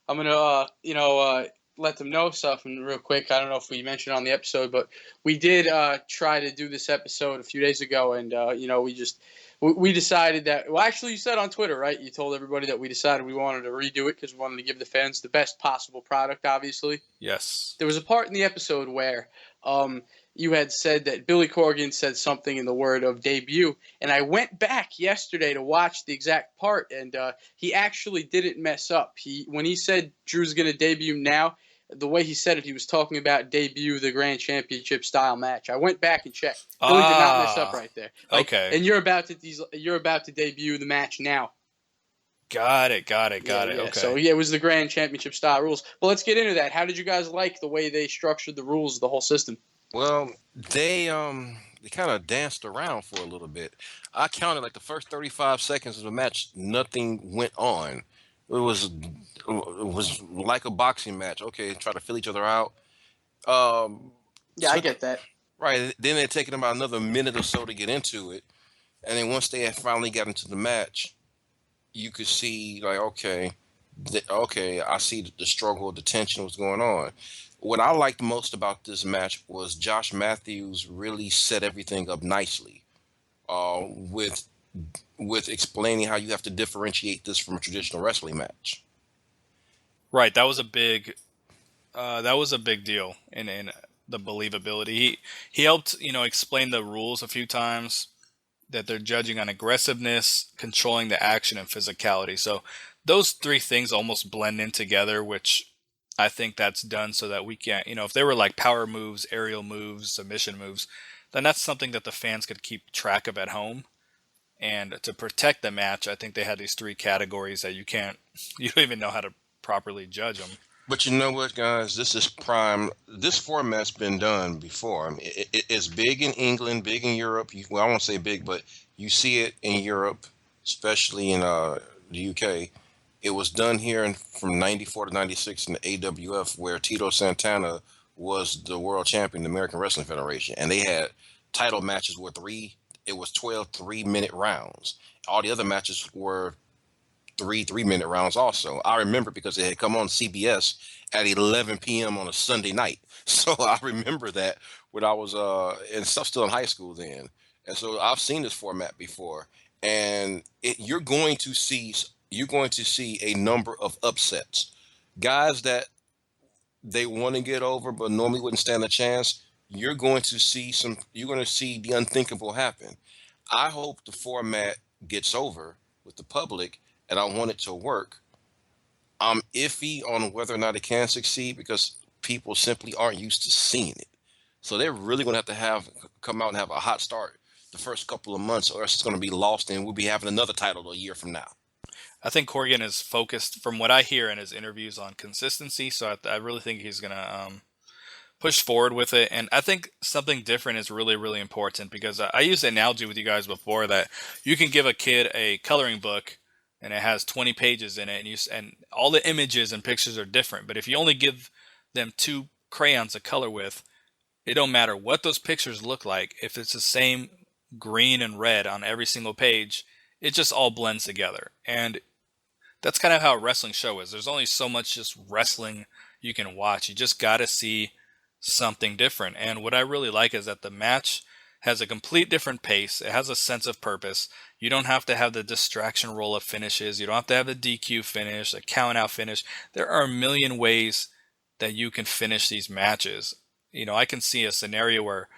[SPEAKER 4] gonna let them know something real quick. I don't know if we mentioned on the episode, but we did try to do this episode a few days ago, and we decided that. Well, actually, you said on Twitter, right? You told everybody that we decided we wanted to redo it because we wanted to give the fans the best possible product. Obviously,
[SPEAKER 2] Yes.
[SPEAKER 4] there was a part in the episode where you had said that Billy Corgan said something in the word of debut, and I went back yesterday to watch the exact part, and he actually didn't mess up. When he said Drew's going to debut now, the way he said it, he was talking about debut the Grand Championship style match. I went back and checked. Billy did not mess up right there.
[SPEAKER 2] Okay.
[SPEAKER 4] And you're about to debut the match now.
[SPEAKER 2] Got it.
[SPEAKER 4] Yeah.
[SPEAKER 2] Okay.
[SPEAKER 4] So it was the Grand Championship style rules. But let's get into that. How did you guys like the way they structured the rules of the whole system?
[SPEAKER 3] Well, they kind of danced around for a little bit. I counted like the first 35 seconds of the match, nothing went on. It was like a boxing match. Okay, try to fill each other out.
[SPEAKER 4] Yeah, I get that.
[SPEAKER 3] Right. Then they're taking about another minute or so to get into it. And then once they had finally got into the match, you could see, like, okay, Okay, I see the struggle, the tension was going on. What I liked most about this match was Josh Matthews really set everything up nicely, with explaining how you have to differentiate this from a traditional wrestling match.
[SPEAKER 2] Right, that was a big deal in the believability. He helped, explain the rules a few times, that they're judging on aggressiveness, controlling the action, and physicality. So those three things almost blend in together, which I think that's done so that we can't, if they were like power moves, aerial moves, submission moves, then that's something that the fans could keep track of at home. And to protect the match, I think they had these three categories that you don't even know how to properly judge them.
[SPEAKER 3] But you know what, guys? This is prime. This format's been done before. I mean, it's big in England, big in Europe. Well, I won't say big, but you see it in Europe, especially in the UK. It was done here from '94 to '96 in the AWF, where Tito Santana was the world champion, the American Wrestling Federation, and they had title matches were three. It was 12 3-minute rounds. All the other matches were 3 3-minute rounds also. I remember because it had come on CBS at 11 p.m. on a Sunday night. So I remember that when I was and stuff still in high school then. And so I've seen this format before. And you're going to see a number of upsets. Guys that they want to get over but normally wouldn't stand a chance. You're going to see the unthinkable happen. I hope the format gets over with the public, and I want it to work. I'm iffy on whether or not it can succeed because people simply aren't used to seeing it. So they're really going to have come out and have a hot start the first couple of months, or else it's going to be lost, and we'll be having another title a year from now.
[SPEAKER 2] I think Corgan is focused, from what I hear in his interviews, on consistency. So I really think he's going to push forward with it. And I think something different is really, really important, because I used the analogy with you guys before that you can give a kid a coloring book and it has 20 pages in it, and all the images and pictures are different. But if you only give them two crayons to color with, it don't matter what those pictures look like. If it's the same green and red on every single page, it just all blends together. And that's kind of how a wrestling show is. There's only so much just wrestling you can watch. You just got to see something different. And what I really like is that the match has a complete different pace. It has a sense of purpose. You don't have to have the distraction roll of finishes. You don't have to have the DQ finish, a count out finish. There are a million ways that you can finish these matches. I can see a scenario where,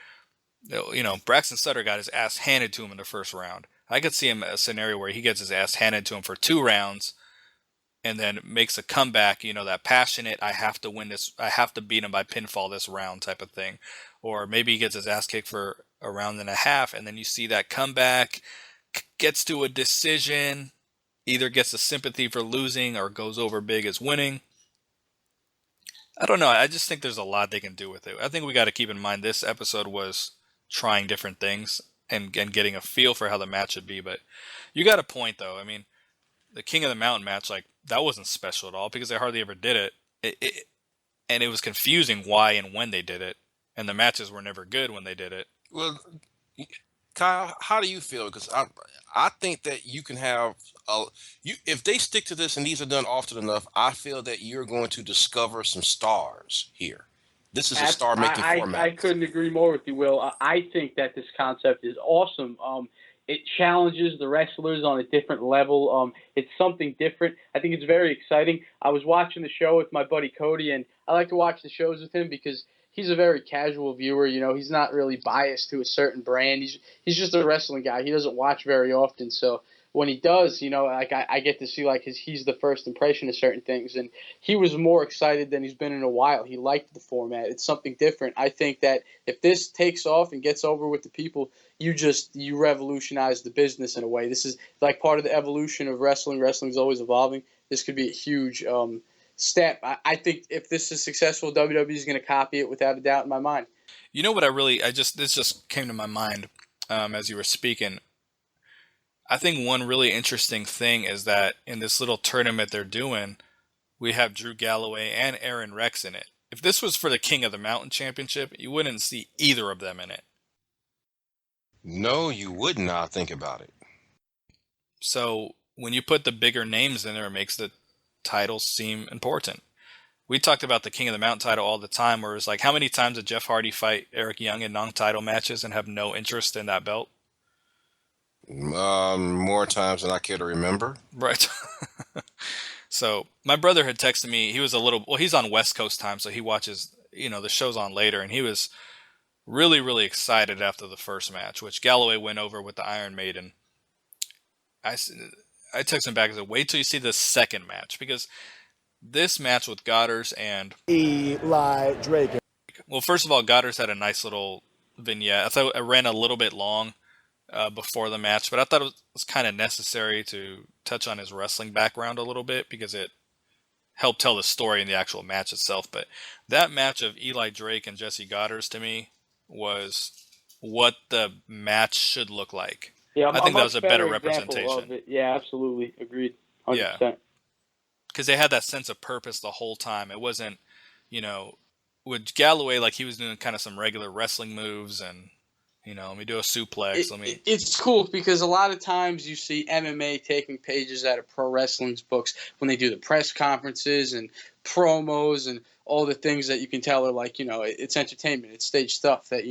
[SPEAKER 2] Braxton Sutter got his ass handed to him in the first round. I could see him a scenario where he gets his ass handed to him for 2 rounds and then makes a comeback, that passionate, I have to win this, I have to beat him by pinfall this round type of thing. Or maybe he gets his ass kicked for a round and a half, and then you see that comeback, gets to a decision, either gets the sympathy for losing or goes over big as winning. I don't know. I just think there's a lot they can do with it. I think we got to keep in mind this episode was trying different things and getting a feel for how the match should be. But you got a point, though. I mean, the King of the Mountain match, like, that wasn't special at all because they hardly ever did it. And it was confusing why and when they did it. And the matches were never good when they did it.
[SPEAKER 3] Well, Kyle, how do you feel? Because I think that you can have if they stick to this and these are done often enough, I feel that you're going to discover some stars here. This is a star-making format.
[SPEAKER 4] I couldn't agree more with you, Will. I think that this concept is awesome. It challenges the wrestlers on a different level. It's something different. I think it's very exciting. I was watching the show with my buddy Cody, and I like to watch the shows with him because he's a very casual viewer. He's not really biased to a certain brand. He's just a wrestling guy. He doesn't watch very often, so when he does, like I get to see like he's the first impression of certain things, and he was more excited than he's been in a while. He liked the format. It's something different. I think that if this takes off and gets over with the people, you revolutionize the business in a way. This is like part of the evolution of wrestling. Wrestling is always evolving. This could be a huge step. I think if this is successful, WWE is going to copy it without a doubt in my mind.
[SPEAKER 2] You know what this just came to my mind as you were speaking. I think one really interesting thing is that in this little tournament they're doing, we have Drew Galloway and Aaron Rex in it. If this was for the King of the Mountain Championship, you wouldn't see either of them in it.
[SPEAKER 3] No, you would not think about it.
[SPEAKER 2] So when you put the bigger names in there, it makes titles seem important. We talked about the King of the Mountain title all the time, where it's like, how many times did Jeff Hardy fight Eric Young in non-title matches and have no interest in that belt?
[SPEAKER 3] More times than I care to remember.
[SPEAKER 2] Right. So my brother had texted me. He was he's on West Coast time, so he watches, the show's on later, and he was really, really excited after the first match, which Galloway went over with the Iron Maiden. I texted him back and said, wait till you see the second match, because this match with Goddard and
[SPEAKER 5] Eli Drake.
[SPEAKER 2] Well, first of all, Goddard had a nice little vignette. I thought it ran a little bit long before the match, but I thought it was kind of necessary to touch on his wrestling background a little bit because it helped tell the story in the actual match itself. But that match of Eli Drake and Jesse Goddard to me was what the match should look like.
[SPEAKER 4] Yeah,
[SPEAKER 2] I think that was a better
[SPEAKER 4] example
[SPEAKER 2] representation.
[SPEAKER 4] of it. Yeah, absolutely. Agreed. 100%.
[SPEAKER 2] Yeah. Because they had that sense of purpose the whole time. It wasn't, with Galloway, like he was doing kind of some regular wrestling moves and, let me do a suplex.
[SPEAKER 4] It's cool because a lot of times you see MMA taking pages out of pro wrestling's books when they do the press conferences and promos and all the things that you can tell are like, it's entertainment, it's stage stuff that,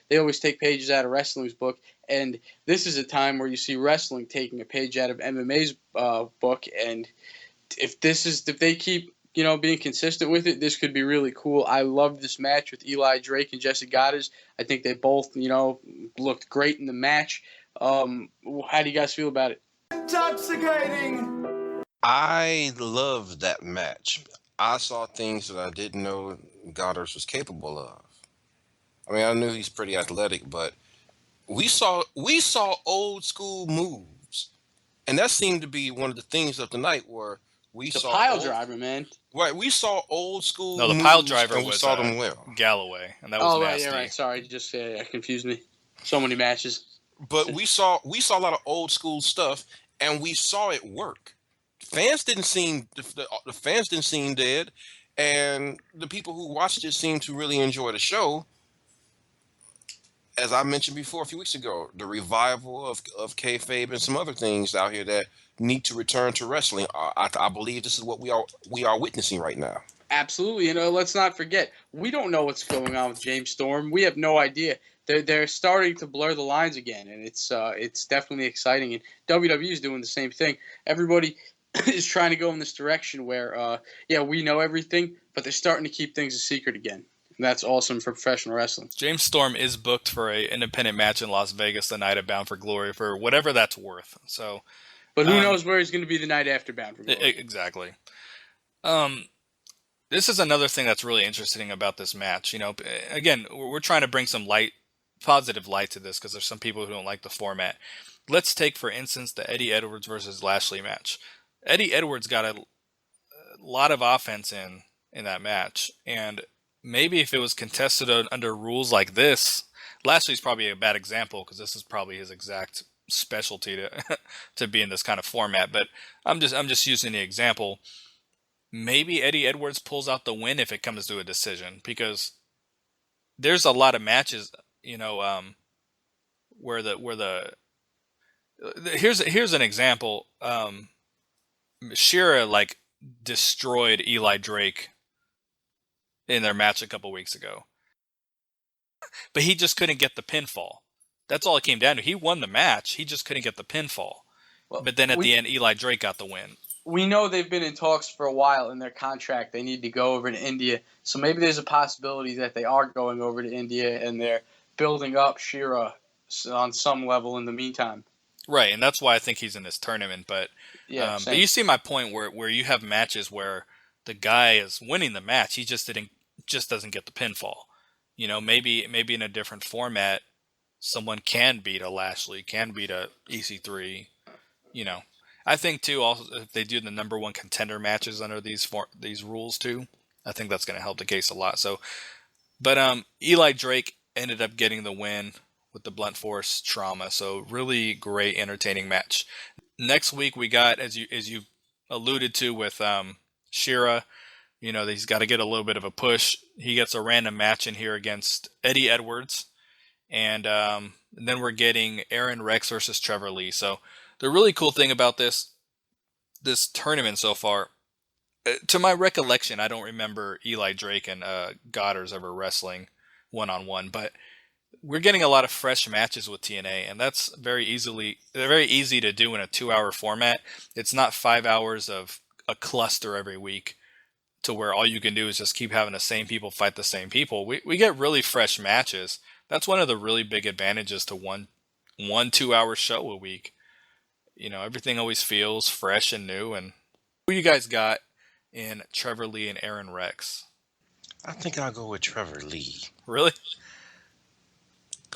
[SPEAKER 4] they always take pages out of wrestling's book. And this is a time where you see wrestling taking a page out of MMA's book. And if they keep, being consistent with it, this could be really cool. I love this match with Eli Drake and Jesse Goddard. I think they both, looked great in the match. How do you guys feel about it?
[SPEAKER 5] Intoxicating!
[SPEAKER 3] I loved that match. I saw things that I didn't know Goddard was capable of. I mean, I knew he's pretty athletic, but we saw old school moves, and that seemed to be one of the things of the night where we saw
[SPEAKER 4] pile driver, man.
[SPEAKER 3] Right, we saw old school.
[SPEAKER 2] No, the
[SPEAKER 3] moves,
[SPEAKER 2] pile driver
[SPEAKER 3] and we
[SPEAKER 2] was
[SPEAKER 3] saw them well.
[SPEAKER 2] Galloway, and that was nasty.
[SPEAKER 4] Right, yeah, right. Sorry, just confused me. So many matches.
[SPEAKER 3] But we saw a lot of old school stuff, and we saw it work. Fans didn't seem the fans didn't seem dead, and the people who watched it seemed to really enjoy the show. As I mentioned before a few weeks ago, the revival of kayfabe and some other things out here that need to return to wrestling. I believe this is what we are witnessing right now.
[SPEAKER 4] Absolutely. Let's not forget, we don't know what's going on with James Storm. We have no idea. They're starting to blur the lines again, and it's definitely exciting. And WWE is doing the same thing. Everybody is trying to go in this direction where, we know everything, but they're starting to keep things a secret again. And that's awesome for professional wrestling.
[SPEAKER 2] James Storm is booked for an independent match in Las Vegas the night of Bound for Glory for whatever that's worth. So,
[SPEAKER 4] but who knows where he's going to be the night after Bound for Glory?
[SPEAKER 2] Exactly. This is another thing that's really interesting about this match. Again, we're trying to bring some positive light to this because there's some people who don't like the format. Let's take, for instance, the Eddie Edwards versus Lashley match. Eddie Edwards got a lot of offense in that match, and maybe if it was contested under rules like this, Lashley's probably a bad example because this is probably his exact specialty to be in this kind of format. But I'm just using the example. Maybe Eddie Edwards pulls out the win if it comes to a decision, because there's a lot of matches, where here's an example. Shira destroyed Eli Drake in their match a couple weeks ago, but he just couldn't get the pinfall. That's all it came down to. He won the match. He just couldn't get the pinfall. Well, but then at the end, Eli Drake got the win.
[SPEAKER 4] We know they've been in talks for a while in their contract. They need to go over to India. So maybe there's a possibility that they are going over to India and they're building up Shira on some level in the meantime.
[SPEAKER 2] Right, and that's why I think he's in this tournament. But but you see my point where you have matches where the guy is winning the match, he just doesn't get the pinfall. Maybe in a different format, someone can beat a Lashley, can beat a EC3. I think too. Also, if they do the number one contender matches under these rules too, I think that's going to help the case a lot. So, but Eli Drake ended up getting the win with the blunt force trauma. So really great, entertaining match. Next week we got, as you alluded to with Shira, he's got to get a little bit of a push. He gets a random match in here against Eddie Edwards, and then we're getting Aaron Rex versus Trevor Lee. So the really cool thing about this tournament so far, To my recollection, I don't remember Eli Drake and Goddard's ever wrestling one-on-one, but we're getting a lot of fresh matches with TNA, and that's very easy to do in a 2-hour format. It's not 5 hours of a cluster every week to where all you can do is just keep having the same people fight the same people. We get really fresh matches. That's one of the really big advantages to one 2-hour show a week. Everything always feels fresh and new. And who you guys got in Trevor Lee and Aaron Rex?
[SPEAKER 3] I think I'll go with Trevor Lee.
[SPEAKER 2] Really?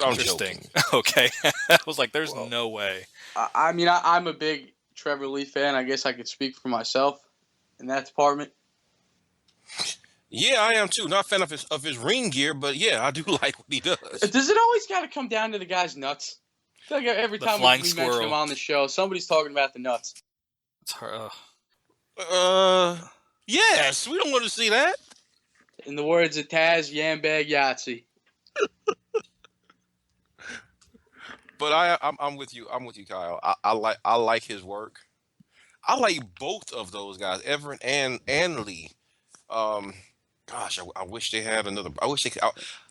[SPEAKER 3] I'm
[SPEAKER 2] Interesting.
[SPEAKER 3] joking.
[SPEAKER 2] Okay. I was like, there's no way.
[SPEAKER 4] I mean, I'm a big Trevor Lee fan. I guess I could speak for myself in that department.
[SPEAKER 3] Yeah, I am too. Not a fan of his ring gear, but yeah, I do like what he does.
[SPEAKER 4] Does it always got to come down to the guy's nuts? I feel like every
[SPEAKER 2] The
[SPEAKER 4] time we
[SPEAKER 2] flying
[SPEAKER 4] mention
[SPEAKER 2] squirrel.
[SPEAKER 4] him on the show, somebody's talking about the nuts.
[SPEAKER 2] It's hard.
[SPEAKER 3] Yes, we don't want to see that.
[SPEAKER 4] In the words of Taz, Yambag Yahtzee.
[SPEAKER 3] But I'm with you. I'm with you, Kyle. I like his work. I like both of those guys, Everett and Lee. Gosh, I wish they had another. I wish they could.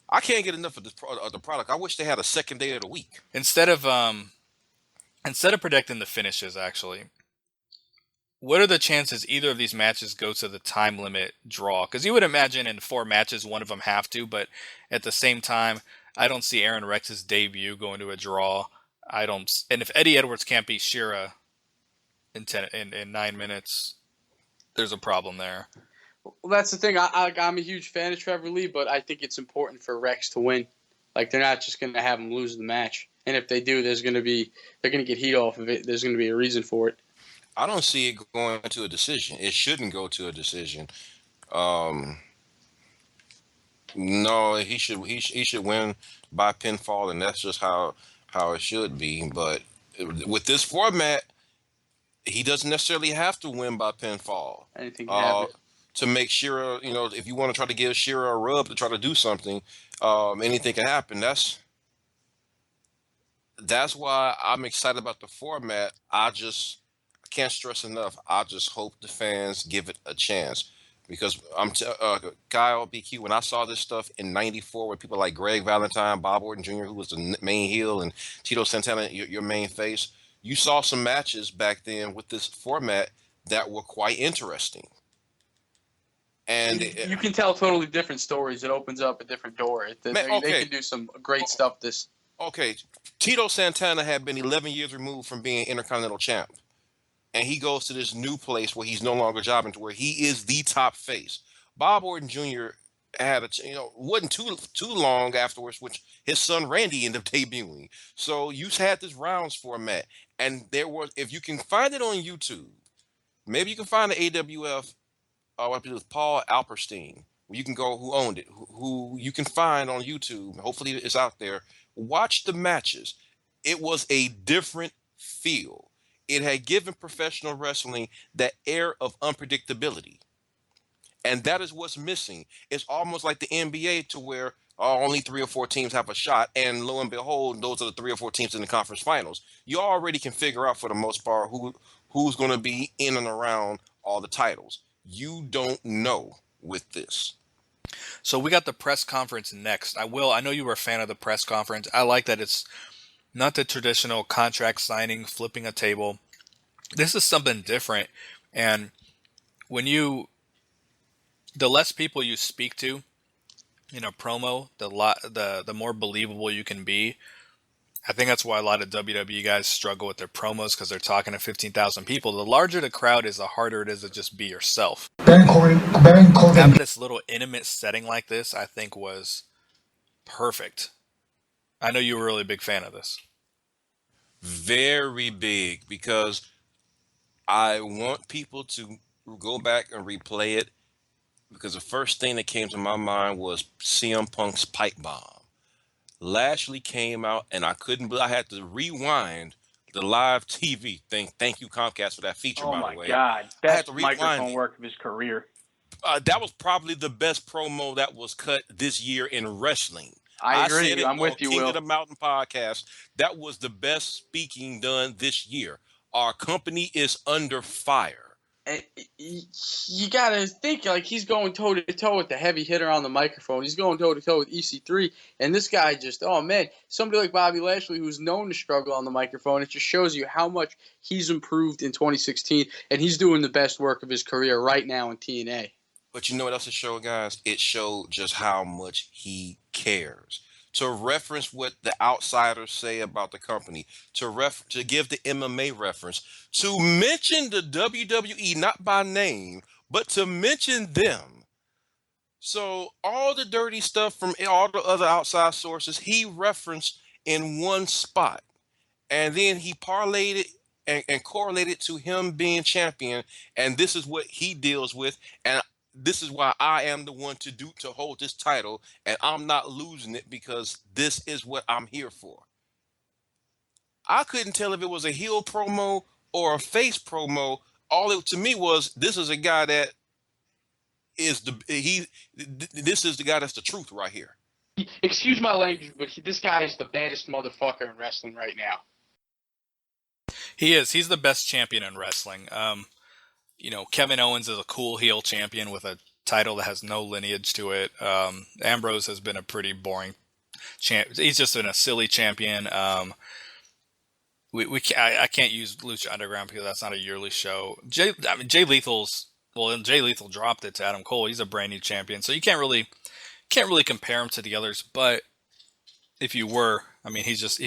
[SPEAKER 3] I can't get enough of the product. I wish they had a second day of the week.
[SPEAKER 2] Instead of predicting the finishes, actually, what are the chances either of these matches go to the time limit draw? Because you would imagine in 4 matches, one of them have to, but at the same time, I don't see Aaron Rex's debut going to a draw. And if Eddie Edwards can't beat Shira in 9 minutes, there's a problem there.
[SPEAKER 4] Well, that's the thing. I'm a huge fan of Trevor Lee, but I think it's important for Rex to win. Like, they're not just going to have him lose the match. And if they do, they're going to get heat off of it. There's going to be a reason for it.
[SPEAKER 3] I don't see it going to a decision. It shouldn't go to a decision. No, he should win by pinfall, and that's just how it should be. But with this format, he doesn't necessarily have to win by pinfall.
[SPEAKER 4] Anything can happen.
[SPEAKER 3] To make Shira, if you want to try to give Shira a rub to try to do something, anything can happen. That's why I'm excited about the format. I can't stress enough. I just hope the fans give it a chance. Because Kyle, BQ, when I saw this stuff in '94 with people like Greg Valentine, Bob Orton Jr., who was the main heel, and Tito Santana, your main face, you saw some matches back then with this format that were quite interesting. And
[SPEAKER 4] you can tell totally different stories. It opens up a different door. They can do some great stuff.
[SPEAKER 3] Okay, Tito Santana had been 11 years removed from being Intercontinental Champ. And he goes to this new place where he's no longer jobbing, to where he is the top face. Bob Orton Jr. had wasn't too long afterwards, which his son Randy ended up debuting. So you had this rounds format, and there was, if you can find it on YouTube, maybe you can find the AWF. What with Paul Alperstein, where you can go, who owned it, who you can find on YouTube. Hopefully it's out there. Watch the matches. It was a different feel. It had given professional wrestling that air of unpredictability. And that is what's missing. It's almost like the NBA, to where only 3 or 4 teams have a shot. And lo and behold, those are the 3 or 4 teams in the conference finals. You already can figure out, for the most part, who's going to be in and around all the titles. You don't know with this.
[SPEAKER 2] So we got the press conference next. I know you were a fan of the press conference. I like that it's not the traditional contract signing, flipping a table. This is something different. And the less people you speak to in a promo, the more believable you can be. I think that's why a lot of WWE guys struggle with their promos, because they're talking to 15,000 people. The larger the crowd is, the harder it is to just be yourself. Having this little intimate setting like this, I think, was perfect. I know you were a really big fan of this.
[SPEAKER 3] Very big, because I want people to go back and replay it, because the first thing that came to my mind was CM Punk's pipe bomb. Lashley came out, and I had to rewind the live TV thing. Thank you, Comcast, for that feature, by the way.
[SPEAKER 4] Oh, my God. Best microphone work of his career.
[SPEAKER 3] That was probably the best promo that was cut this year in wrestling.
[SPEAKER 4] I agree.
[SPEAKER 3] Said it
[SPEAKER 4] I'm with you,
[SPEAKER 3] King
[SPEAKER 4] Will.
[SPEAKER 3] of the Mountain podcast. That was the best speaking done this year. Our company is under fire.
[SPEAKER 4] And you gotta think like he's going toe to toe with the heavy hitter on the microphone. He's going toe to toe with EC3, and this guy just man, somebody like Bobby Lashley who's known to struggle on the microphone. It just shows you how much he's improved in 2016, and he's doing the best work of his career right now in TNA.
[SPEAKER 3] But you know what else it showed, guys? It showed just how much he cares. To reference what the outsiders say about the company, to give the MMA reference, to mention the WWE not by name, but to mention them. So all the dirty stuff from all the other outside sources, he referenced in one spot. And then he parlayed it and correlated to him being champion. And this is what he deals with. And this is why I am the one to hold this title. And I'm not losing it because this is what I'm here for. I couldn't tell if it was a heel promo or a face promo. All it to me was this is a guy that is this is the guy that's the truth right here.
[SPEAKER 4] Excuse my language, but this guy is the baddest motherfucker in wrestling right now.
[SPEAKER 2] He is. He's the best champion in wrestling. Kevin Owens is a cool heel champion with a title that has no lineage to it. Ambrose has been a pretty boring champ. He's just been a silly champion. I can't use Lucha Underground because that's not a yearly show. Jay Lethal dropped it to Adam Cole. He's a brand new champion, so you can't really compare him to the others. But if you were, I mean, he's just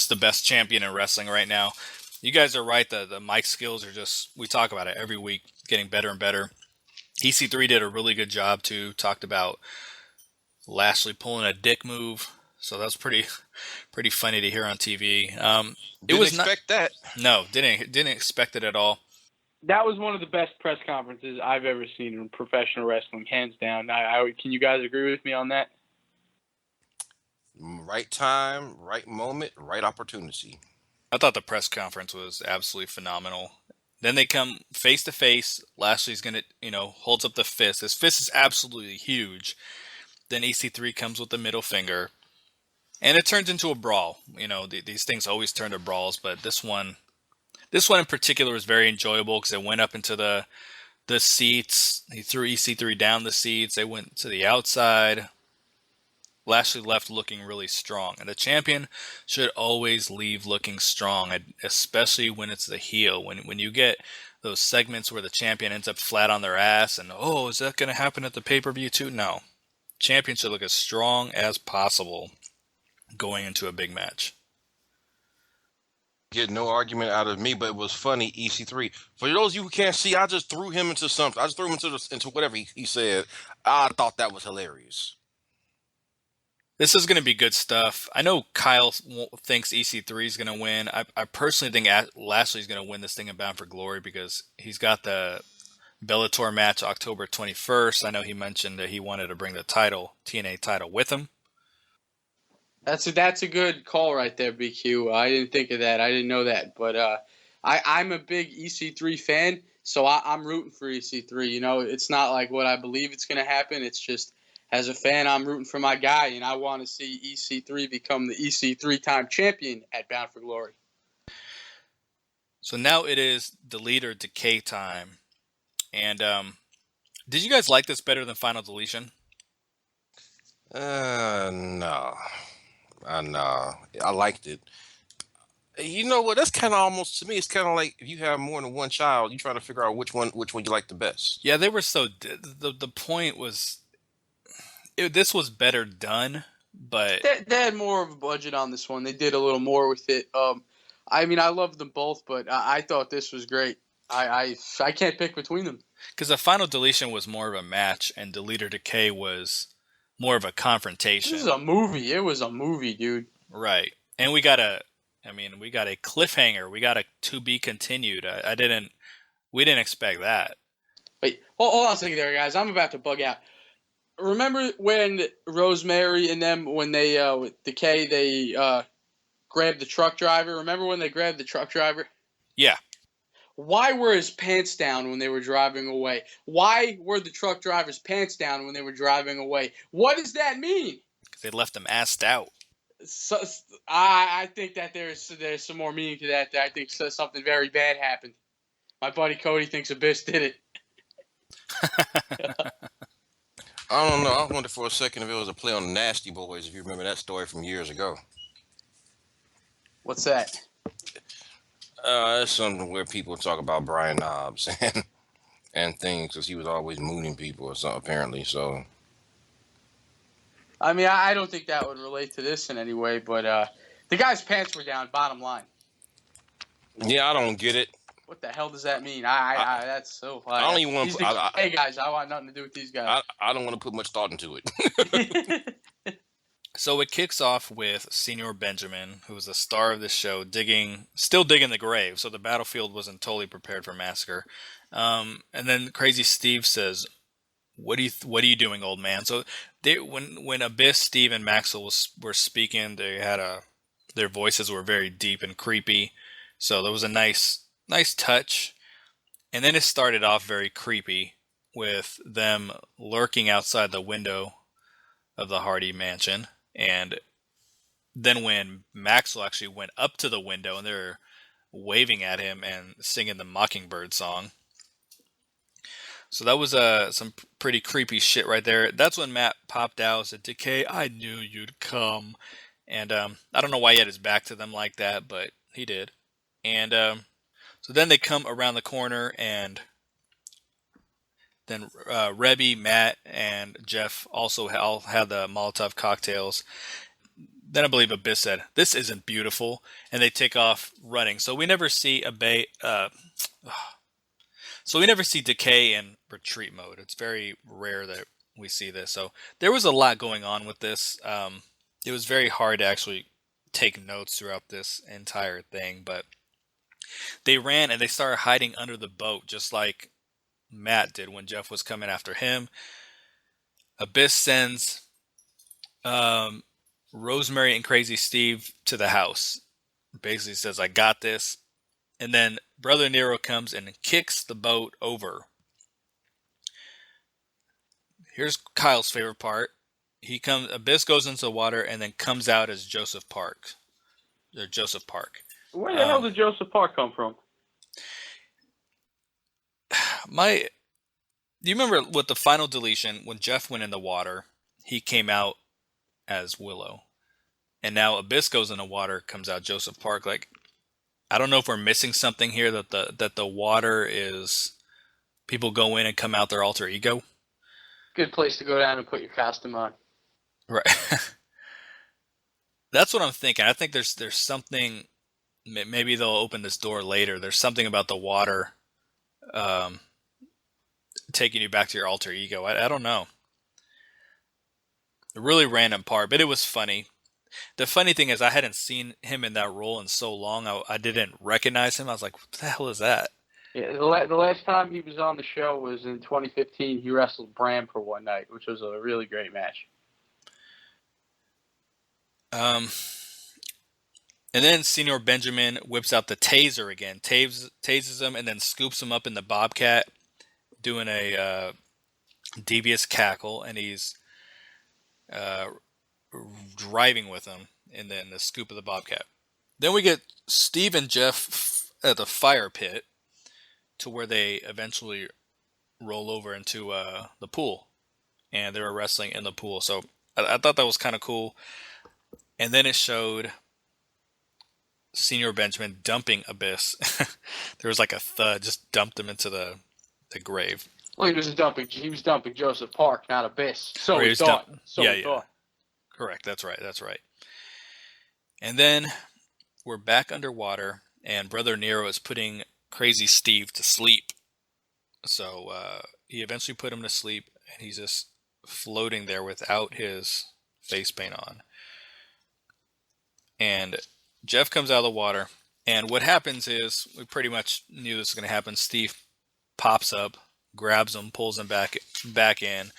[SPEAKER 2] the best champion in wrestling right now. You guys are right. The mic skills are just, we talk about it every week, getting better and better. EC3 did a really good job too. Talked about Lashley pulling a dick move. So that's pretty funny to hear on TV.
[SPEAKER 3] Didn't expect that.
[SPEAKER 2] No, didn't expect it at all.
[SPEAKER 4] That was one of the best press conferences I've ever seen in professional wrestling, hands down. Can you guys agree with me on that?
[SPEAKER 3] Right time, right moment, right opportunity.
[SPEAKER 2] I thought the press conference was absolutely phenomenal. Then they come face to face. Lashley's gonna, holds up the fist. His fist is absolutely huge. Then EC3 comes with the middle finger, and it turns into a brawl. These things always turn to brawls, but this one in particular was very enjoyable because it went up into the seats. He threw EC3 down the seats. They went to the outside. Lashley left looking really strong, and the champion should always leave looking strong, especially when it's the heel. When you get those segments where the champion ends up flat on their ass, and is that going to happen at the pay-per-view too? No, champion should look as strong as possible going into a big match.
[SPEAKER 3] Get no argument out of me, but it was funny. EC3. For those of you who can't see, I just threw him into something. I just threw him into whatever he said. I thought that was hilarious.
[SPEAKER 2] This is going to be good stuff. I know Kyle thinks EC3 is going to win. I personally think Lashley's going to win this thing in Bound for Glory because he's got the Bellator match October 21st. I know he mentioned that he wanted to bring the TNA title with him.
[SPEAKER 4] That's a good call right there, BQ. I didn't think of that. I didn't know that. But I'm a big EC3 fan, so I'm rooting for EC3. It's not like what I believe it's going to happen. It's just, as a fan, I'm rooting for my guy, and I want to see EC3 become the EC3-time champion at Bound for Glory.
[SPEAKER 2] So now it is the leader decay time. And did you guys like this better than Final Deletion?
[SPEAKER 3] No. I liked it. You know what? That's kind of almost, to me, it's kind of like if you have more than one child, you try to figure out which one you like the best.
[SPEAKER 2] Yeah, they were the point was, this was better done, but
[SPEAKER 4] they had more of a budget on this one. They did a little more with it. I love them both, but I thought this was great. I can't pick between them.
[SPEAKER 2] Because the Final Deletion was more of a match, and the Leader Decay was more of a confrontation.
[SPEAKER 4] This is a movie. It was a movie, dude.
[SPEAKER 2] Right. And we got a cliffhanger. We got a to be continued. We didn't expect that.
[SPEAKER 4] Wait, hold on a second there, guys. I'm about to bug out. Remember when Rosemary and them, when they, with Decay, they grabbed the truck driver? Remember when they grabbed the truck driver?
[SPEAKER 2] Yeah.
[SPEAKER 4] Why were his pants down when they were driving away? Why were the truck driver's pants down when they were driving away? What does that mean?
[SPEAKER 2] Because they left them assed out.
[SPEAKER 4] So, I think that there's some more meaning to that. I think something very bad happened. My buddy Cody thinks Abyss did it.
[SPEAKER 3] I don't know. I wondered for a second if it was a play on the Nasty Boys, if you remember that story from years ago.
[SPEAKER 4] What's that?
[SPEAKER 3] It's something where people talk about Brian Knobs and things, because he was always mooning people or something, apparently. So,
[SPEAKER 4] I mean, I don't think that would relate to this in any way, but the guy's pants were down, bottom line.
[SPEAKER 3] yeah, I don't get it.
[SPEAKER 4] What the hell does that mean? That's so funny.
[SPEAKER 3] I don't even want to.
[SPEAKER 4] Hey, guys, I want nothing to do with these guys.
[SPEAKER 3] I don't want to put much thought into it.
[SPEAKER 2] So it kicks off with Senior Benjamin, who was the star of this show, still digging the grave. So the battlefield wasn't totally prepared for massacre. And then Crazy Steve says, "What are you doing, old man?" So when Abyss, Steve, and Maxwell were speaking, their voices were very deep and creepy. So there was a nice touch. And then it started off very creepy with them lurking outside the window of the Hardy mansion. And then when Maxwell actually went up to the window and they're waving at him and singing the Mockingbird song. So that was some pretty creepy shit right there. That's when Matt popped out and said, "Decay, I knew you'd come." And I don't know why he had his back to them like that, but he did. And so then they come around the corner, and then Rebby, Matt, and Jeff also all had the Molotov cocktails. Then I believe Abyss said, "This isn't beautiful," and they take off running. So we never see So we never see Decay in retreat mode. It's very rare that we see this. So there was a lot going on with this. It was very hard to actually take notes throughout this entire thing, but they ran and they started hiding under the boat, just like Matt did when Jeff was coming after him. Abyss sends Rosemary and Crazy Steve to the house. Basically says, "I got this." And then Brother Nero comes and kicks the boat over. Here's Kyle's favorite part. Abyss goes into the water and then comes out as Joseph Park. Or Joseph Park.
[SPEAKER 4] Where the hell did Joseph Park come from?
[SPEAKER 2] Do you remember with the final deletion, when Jeff went in the water, he came out as Willow. And now Abyss goes in the water, comes out Joseph Park. Like, I don't know if we're missing something here, that the water is people go in and come out their alter ego.
[SPEAKER 4] Good place to go down and put your costume on.
[SPEAKER 2] Right. That's what I'm thinking. I think there's something. Maybe they'll open this door later. There's something about the water taking you back to your alter ego. I don't know. A really random part, but it was funny. The funny thing is I hadn't seen him in that role in so long. I didn't recognize him. I was like, what the hell is that?
[SPEAKER 4] Yeah, the last time he was on the show was in 2015. He wrestled Bram for one night, which was a really great match.
[SPEAKER 2] And then Senior Benjamin whips out the taser again, tases him, and then scoops him up in the Bobcat, doing a devious cackle, and he's driving with him, and then the scoop of the Bobcat. Then we get Steve and Jeff at the fire pit, to where they eventually roll over into the pool, and they were wrestling in the pool. So I thought that was kind of cool. And then it showed Senior Benjamin dumping Abyss. There was like a thud, just dumped him into the grave.
[SPEAKER 4] Well, he was dumping Joseph Park, not Abyss. So he thought.
[SPEAKER 2] Yeah. Correct. That's right. And then we're back underwater, and Brother Nero is putting Crazy Steve to sleep. So he eventually put him to sleep, and he's just floating there without his face paint on. And Jeff comes out of the water, and what happens is, we pretty much knew this was going to happen. Steve pops up, grabs him, pulls him back in,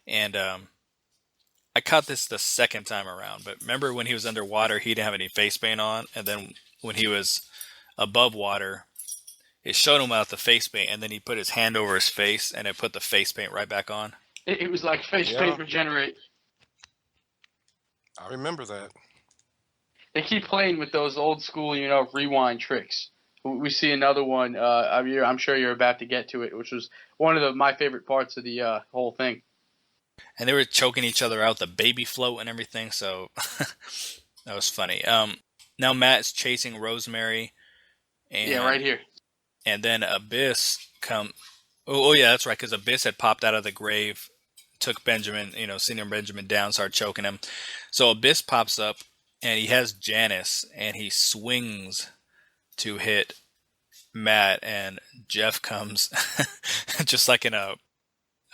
[SPEAKER 2] and I caught this the second time around. But remember when he was underwater, he didn't have any face paint on, and then when he was above water, it showed him without the face paint, and then he put his hand over his face, and it put the face paint right back on.
[SPEAKER 4] It was like face paint regenerate.
[SPEAKER 3] I remember that.
[SPEAKER 4] They keep playing with those old school, rewind tricks. we see another one. I'm sure you're about to get to it, which was one of my favorite parts of the whole thing.
[SPEAKER 2] And they were choking each other out, the baby float and everything. So that was funny. Now Matt is chasing Rosemary. And,
[SPEAKER 4] yeah, right here.
[SPEAKER 2] And then Abyss come. Oh yeah, that's right. Because Abyss had popped out of the grave, took Benjamin, Senior Benjamin down, started choking him. So Abyss pops up, and he has Janice, and he swings to hit Matt, and Jeff comes, just like in a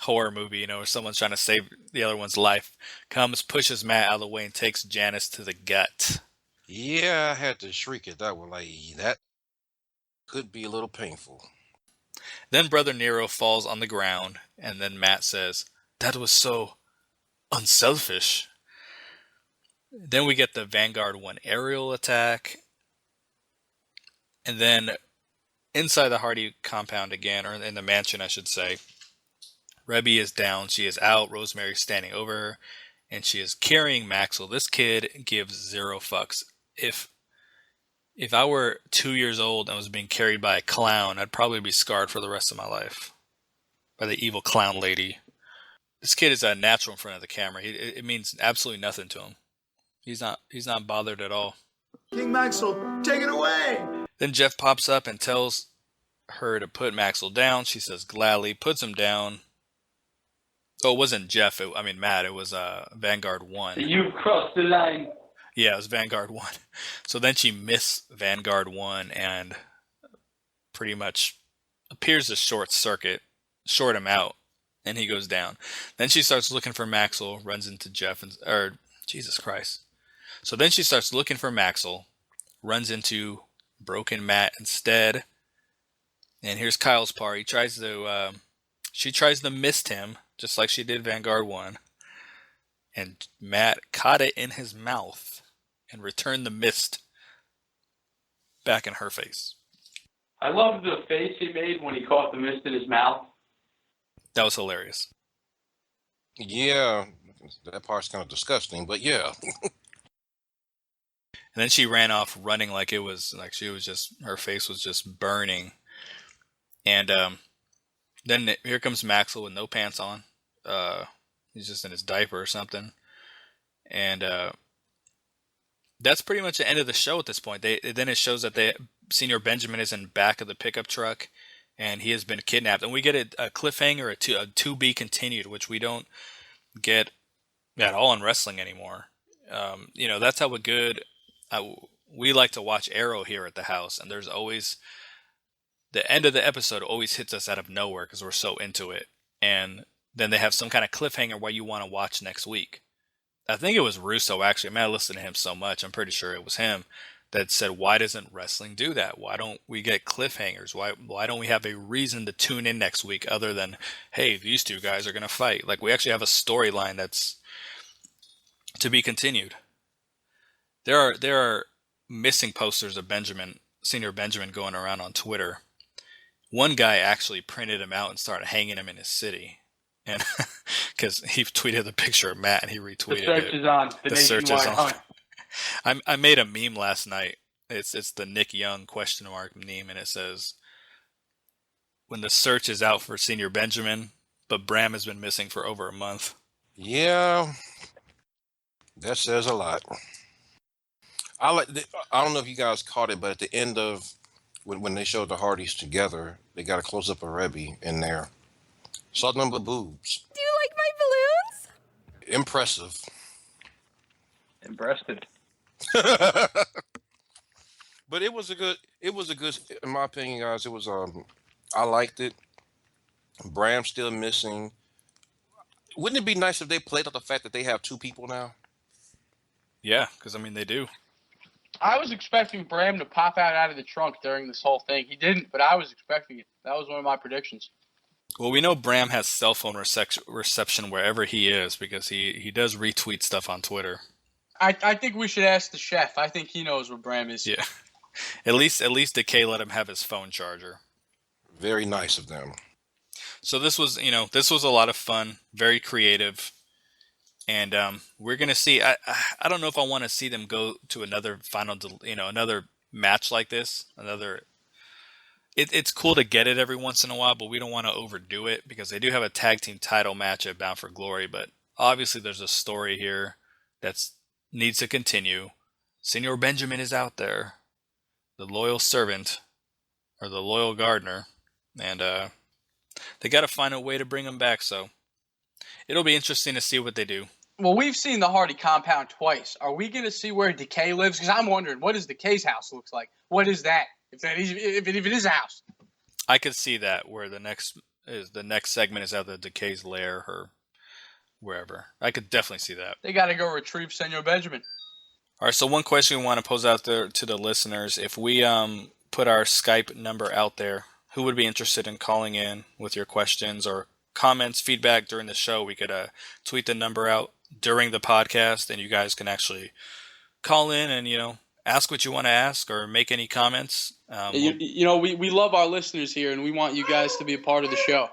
[SPEAKER 2] horror movie, where someone's trying to save the other one's life, comes, pushes Matt out of the way, and takes Janice to the gut.
[SPEAKER 3] Yeah, I had to shriek at that one. Like, that could be a little painful.
[SPEAKER 2] Then Brother Nero falls on the ground, and then Matt says, "That was so unselfish." Then we get the Vanguard 1 aerial attack. And then inside the Hardy compound again, or in the mansion, I should say, Rebby is down. She is out. Rosemary's standing over her, and she is carrying Maxwell. This kid gives zero fucks. If I were 2 years old and was being carried by a clown, I'd probably be scarred for the rest of my life by the evil clown lady. This kid is a natural in front of the camera. It means absolutely nothing to him. He's not bothered at all.
[SPEAKER 5] King Maxwell, take it away!
[SPEAKER 2] Then Jeff pops up and tells her to put Maxwell down. She says gladly, puts him down. Oh, it wasn't Jeff. Matt. It was Vanguard 1.
[SPEAKER 4] You've crossed the line.
[SPEAKER 2] Yeah, it was Vanguard 1. So then she missed Vanguard 1 and pretty much appears to short him out, and he goes down. Then she starts looking for Maxwell, runs into Jeff, Jesus Christ. So then she starts looking for Maxwell, runs into Broken Matt instead. And here's Kyle's part. She tries to mist him, just like she did Vanguard 1. And Matt caught it in his mouth and returned the mist back in her face.
[SPEAKER 4] I love the face he made when he caught the mist in his mouth.
[SPEAKER 2] That was hilarious.
[SPEAKER 3] Yeah, that part's kind of disgusting, but yeah.
[SPEAKER 2] And then she ran off running like it was like her face was just burning. And then here comes Maxwell with no pants on. He's just in his diaper or something. And that's pretty much the end of the show at this point. Then it shows that Senior Benjamin is in back of the pickup truck, and he has been kidnapped. And we get a cliffhanger, a to be continued, which we don't get at all in wrestling anymore. That's how we like to watch Arrow here at the house, and there's always the end of the episode always hits us out of nowhere because we're so into it, and then they have some kind of cliffhanger what you want to watch next week. I think it was Russo, actually. I listened to him so much, I'm pretty sure it was him that said, why doesn't wrestling do that? Why don't we get cliffhangers? Why don't we have a reason to tune in next week other than, hey, these two guys are going to fight? Like, we actually have a storyline that's to be continued. There are missing posters of Senior Benjamin going around on Twitter. One guy actually printed him out and started hanging him in his city. And because he tweeted the picture of Matt and he retweeted it.
[SPEAKER 4] The search is on. The
[SPEAKER 2] search is on.
[SPEAKER 4] Hunt.
[SPEAKER 2] I made a meme last night. It's the Nick Young ? Meme, and it says, when the search is out for Senior Benjamin, but Bram has been missing for over a month.
[SPEAKER 3] Yeah, that says a lot. I don't know if you guys caught it, but at the end of when they showed the Hardys together, they got a close up of Rebby in there. Saw nothing but boobs.
[SPEAKER 6] Do you like my balloons?
[SPEAKER 3] Impressive.
[SPEAKER 4] Impressive.
[SPEAKER 3] But it was a good, in my opinion, guys. It was I liked it. Bram's still missing. Wouldn't it be nice if they played up the fact that they have two people now?
[SPEAKER 2] Yeah, because they do.
[SPEAKER 4] I was expecting Bram to pop out of the trunk during this whole thing. He didn't, but I was expecting it. That was one of my predictions.
[SPEAKER 2] Well, we know Bram has cell phone reception wherever he is because he does retweet stuff on Twitter.
[SPEAKER 4] I think we should ask the chef. I think he knows where Bram is.
[SPEAKER 2] Yeah. At least Decay let him have his phone charger.
[SPEAKER 3] Very nice of them.
[SPEAKER 2] So this was a lot of fun, very creative. And we're going to see, I don't know if I want to see them go to another another match like this, another it's cool to get it every once in a while, but we don't want to overdo it because they do have a tag team title match at Bound for Glory. But obviously, there's a story here that needs to continue. Senor Benjamin is out there, the loyal servant or the loyal gardener, and they got to find a way to bring him back. So it'll be interesting to see what they do.
[SPEAKER 4] Well, we've seen the Hardy compound twice. Are we going to see where Decay lives? Because I'm wondering, what does Decay's house looks like? What is that? If it is a house.
[SPEAKER 2] I could see that where the next segment is at the Decay's lair or wherever. I could definitely see that.
[SPEAKER 4] They got to go retrieve Senor Benjamin.
[SPEAKER 2] All right, so one question we want to pose out there to the listeners: if we put our Skype number out there, who would be interested in calling in with your questions or comments, feedback during the show? We could tweet the number out during the podcast, and you guys can actually call in and ask what you want to ask or make any comments.
[SPEAKER 4] We love our listeners here, and we want you guys to be a part of the show.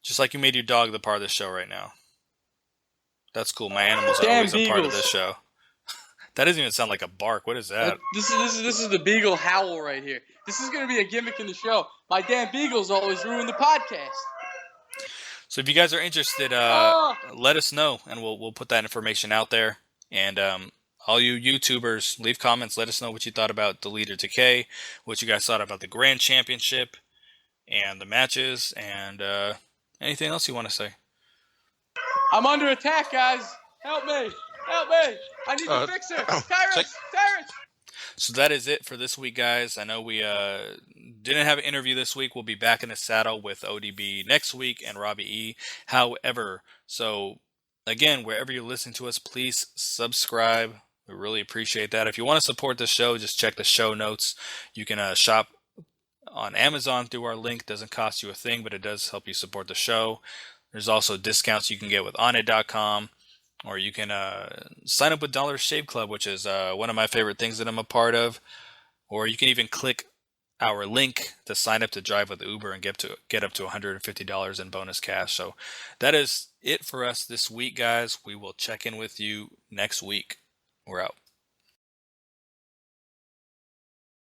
[SPEAKER 2] Just like you made your dog the part of the show right now. That's cool. My animals are always a part of this show. That doesn't even sound like a bark. What is that?
[SPEAKER 4] This is the beagle howl right here. This is going to be a gimmick in the show. My damn beagles always ruin the podcast.
[SPEAKER 2] So if you guys are interested, let us know, and we'll put that information out there. And all you YouTubers, leave comments. Let us know what you thought about the Leader Decay, what you guys thought about the Grand Championship and the matches, and anything else you want to say.
[SPEAKER 4] I'm under attack, guys. Help me. Help me. I need to fix her. Tyrus.
[SPEAKER 2] So that is it for this week, guys. I know we didn't have an interview this week. We'll be back in the saddle with ODB next week and Robbie E. However, so again, wherever you're listening to us, please subscribe. We really appreciate that. If you want to support the show, just check the show notes. You can shop on Amazon through our link. Doesn't cost you a thing, but it does help you support the show. There's also discounts you can get with onit.com. Or you can sign up with Dollar Shave Club, which is one of my favorite things that I'm a part of. Or you can even click our link to sign up to drive with Uber and get up to $150 in bonus cash. So that is it for us this week, guys. We will check in with you next week. We're out.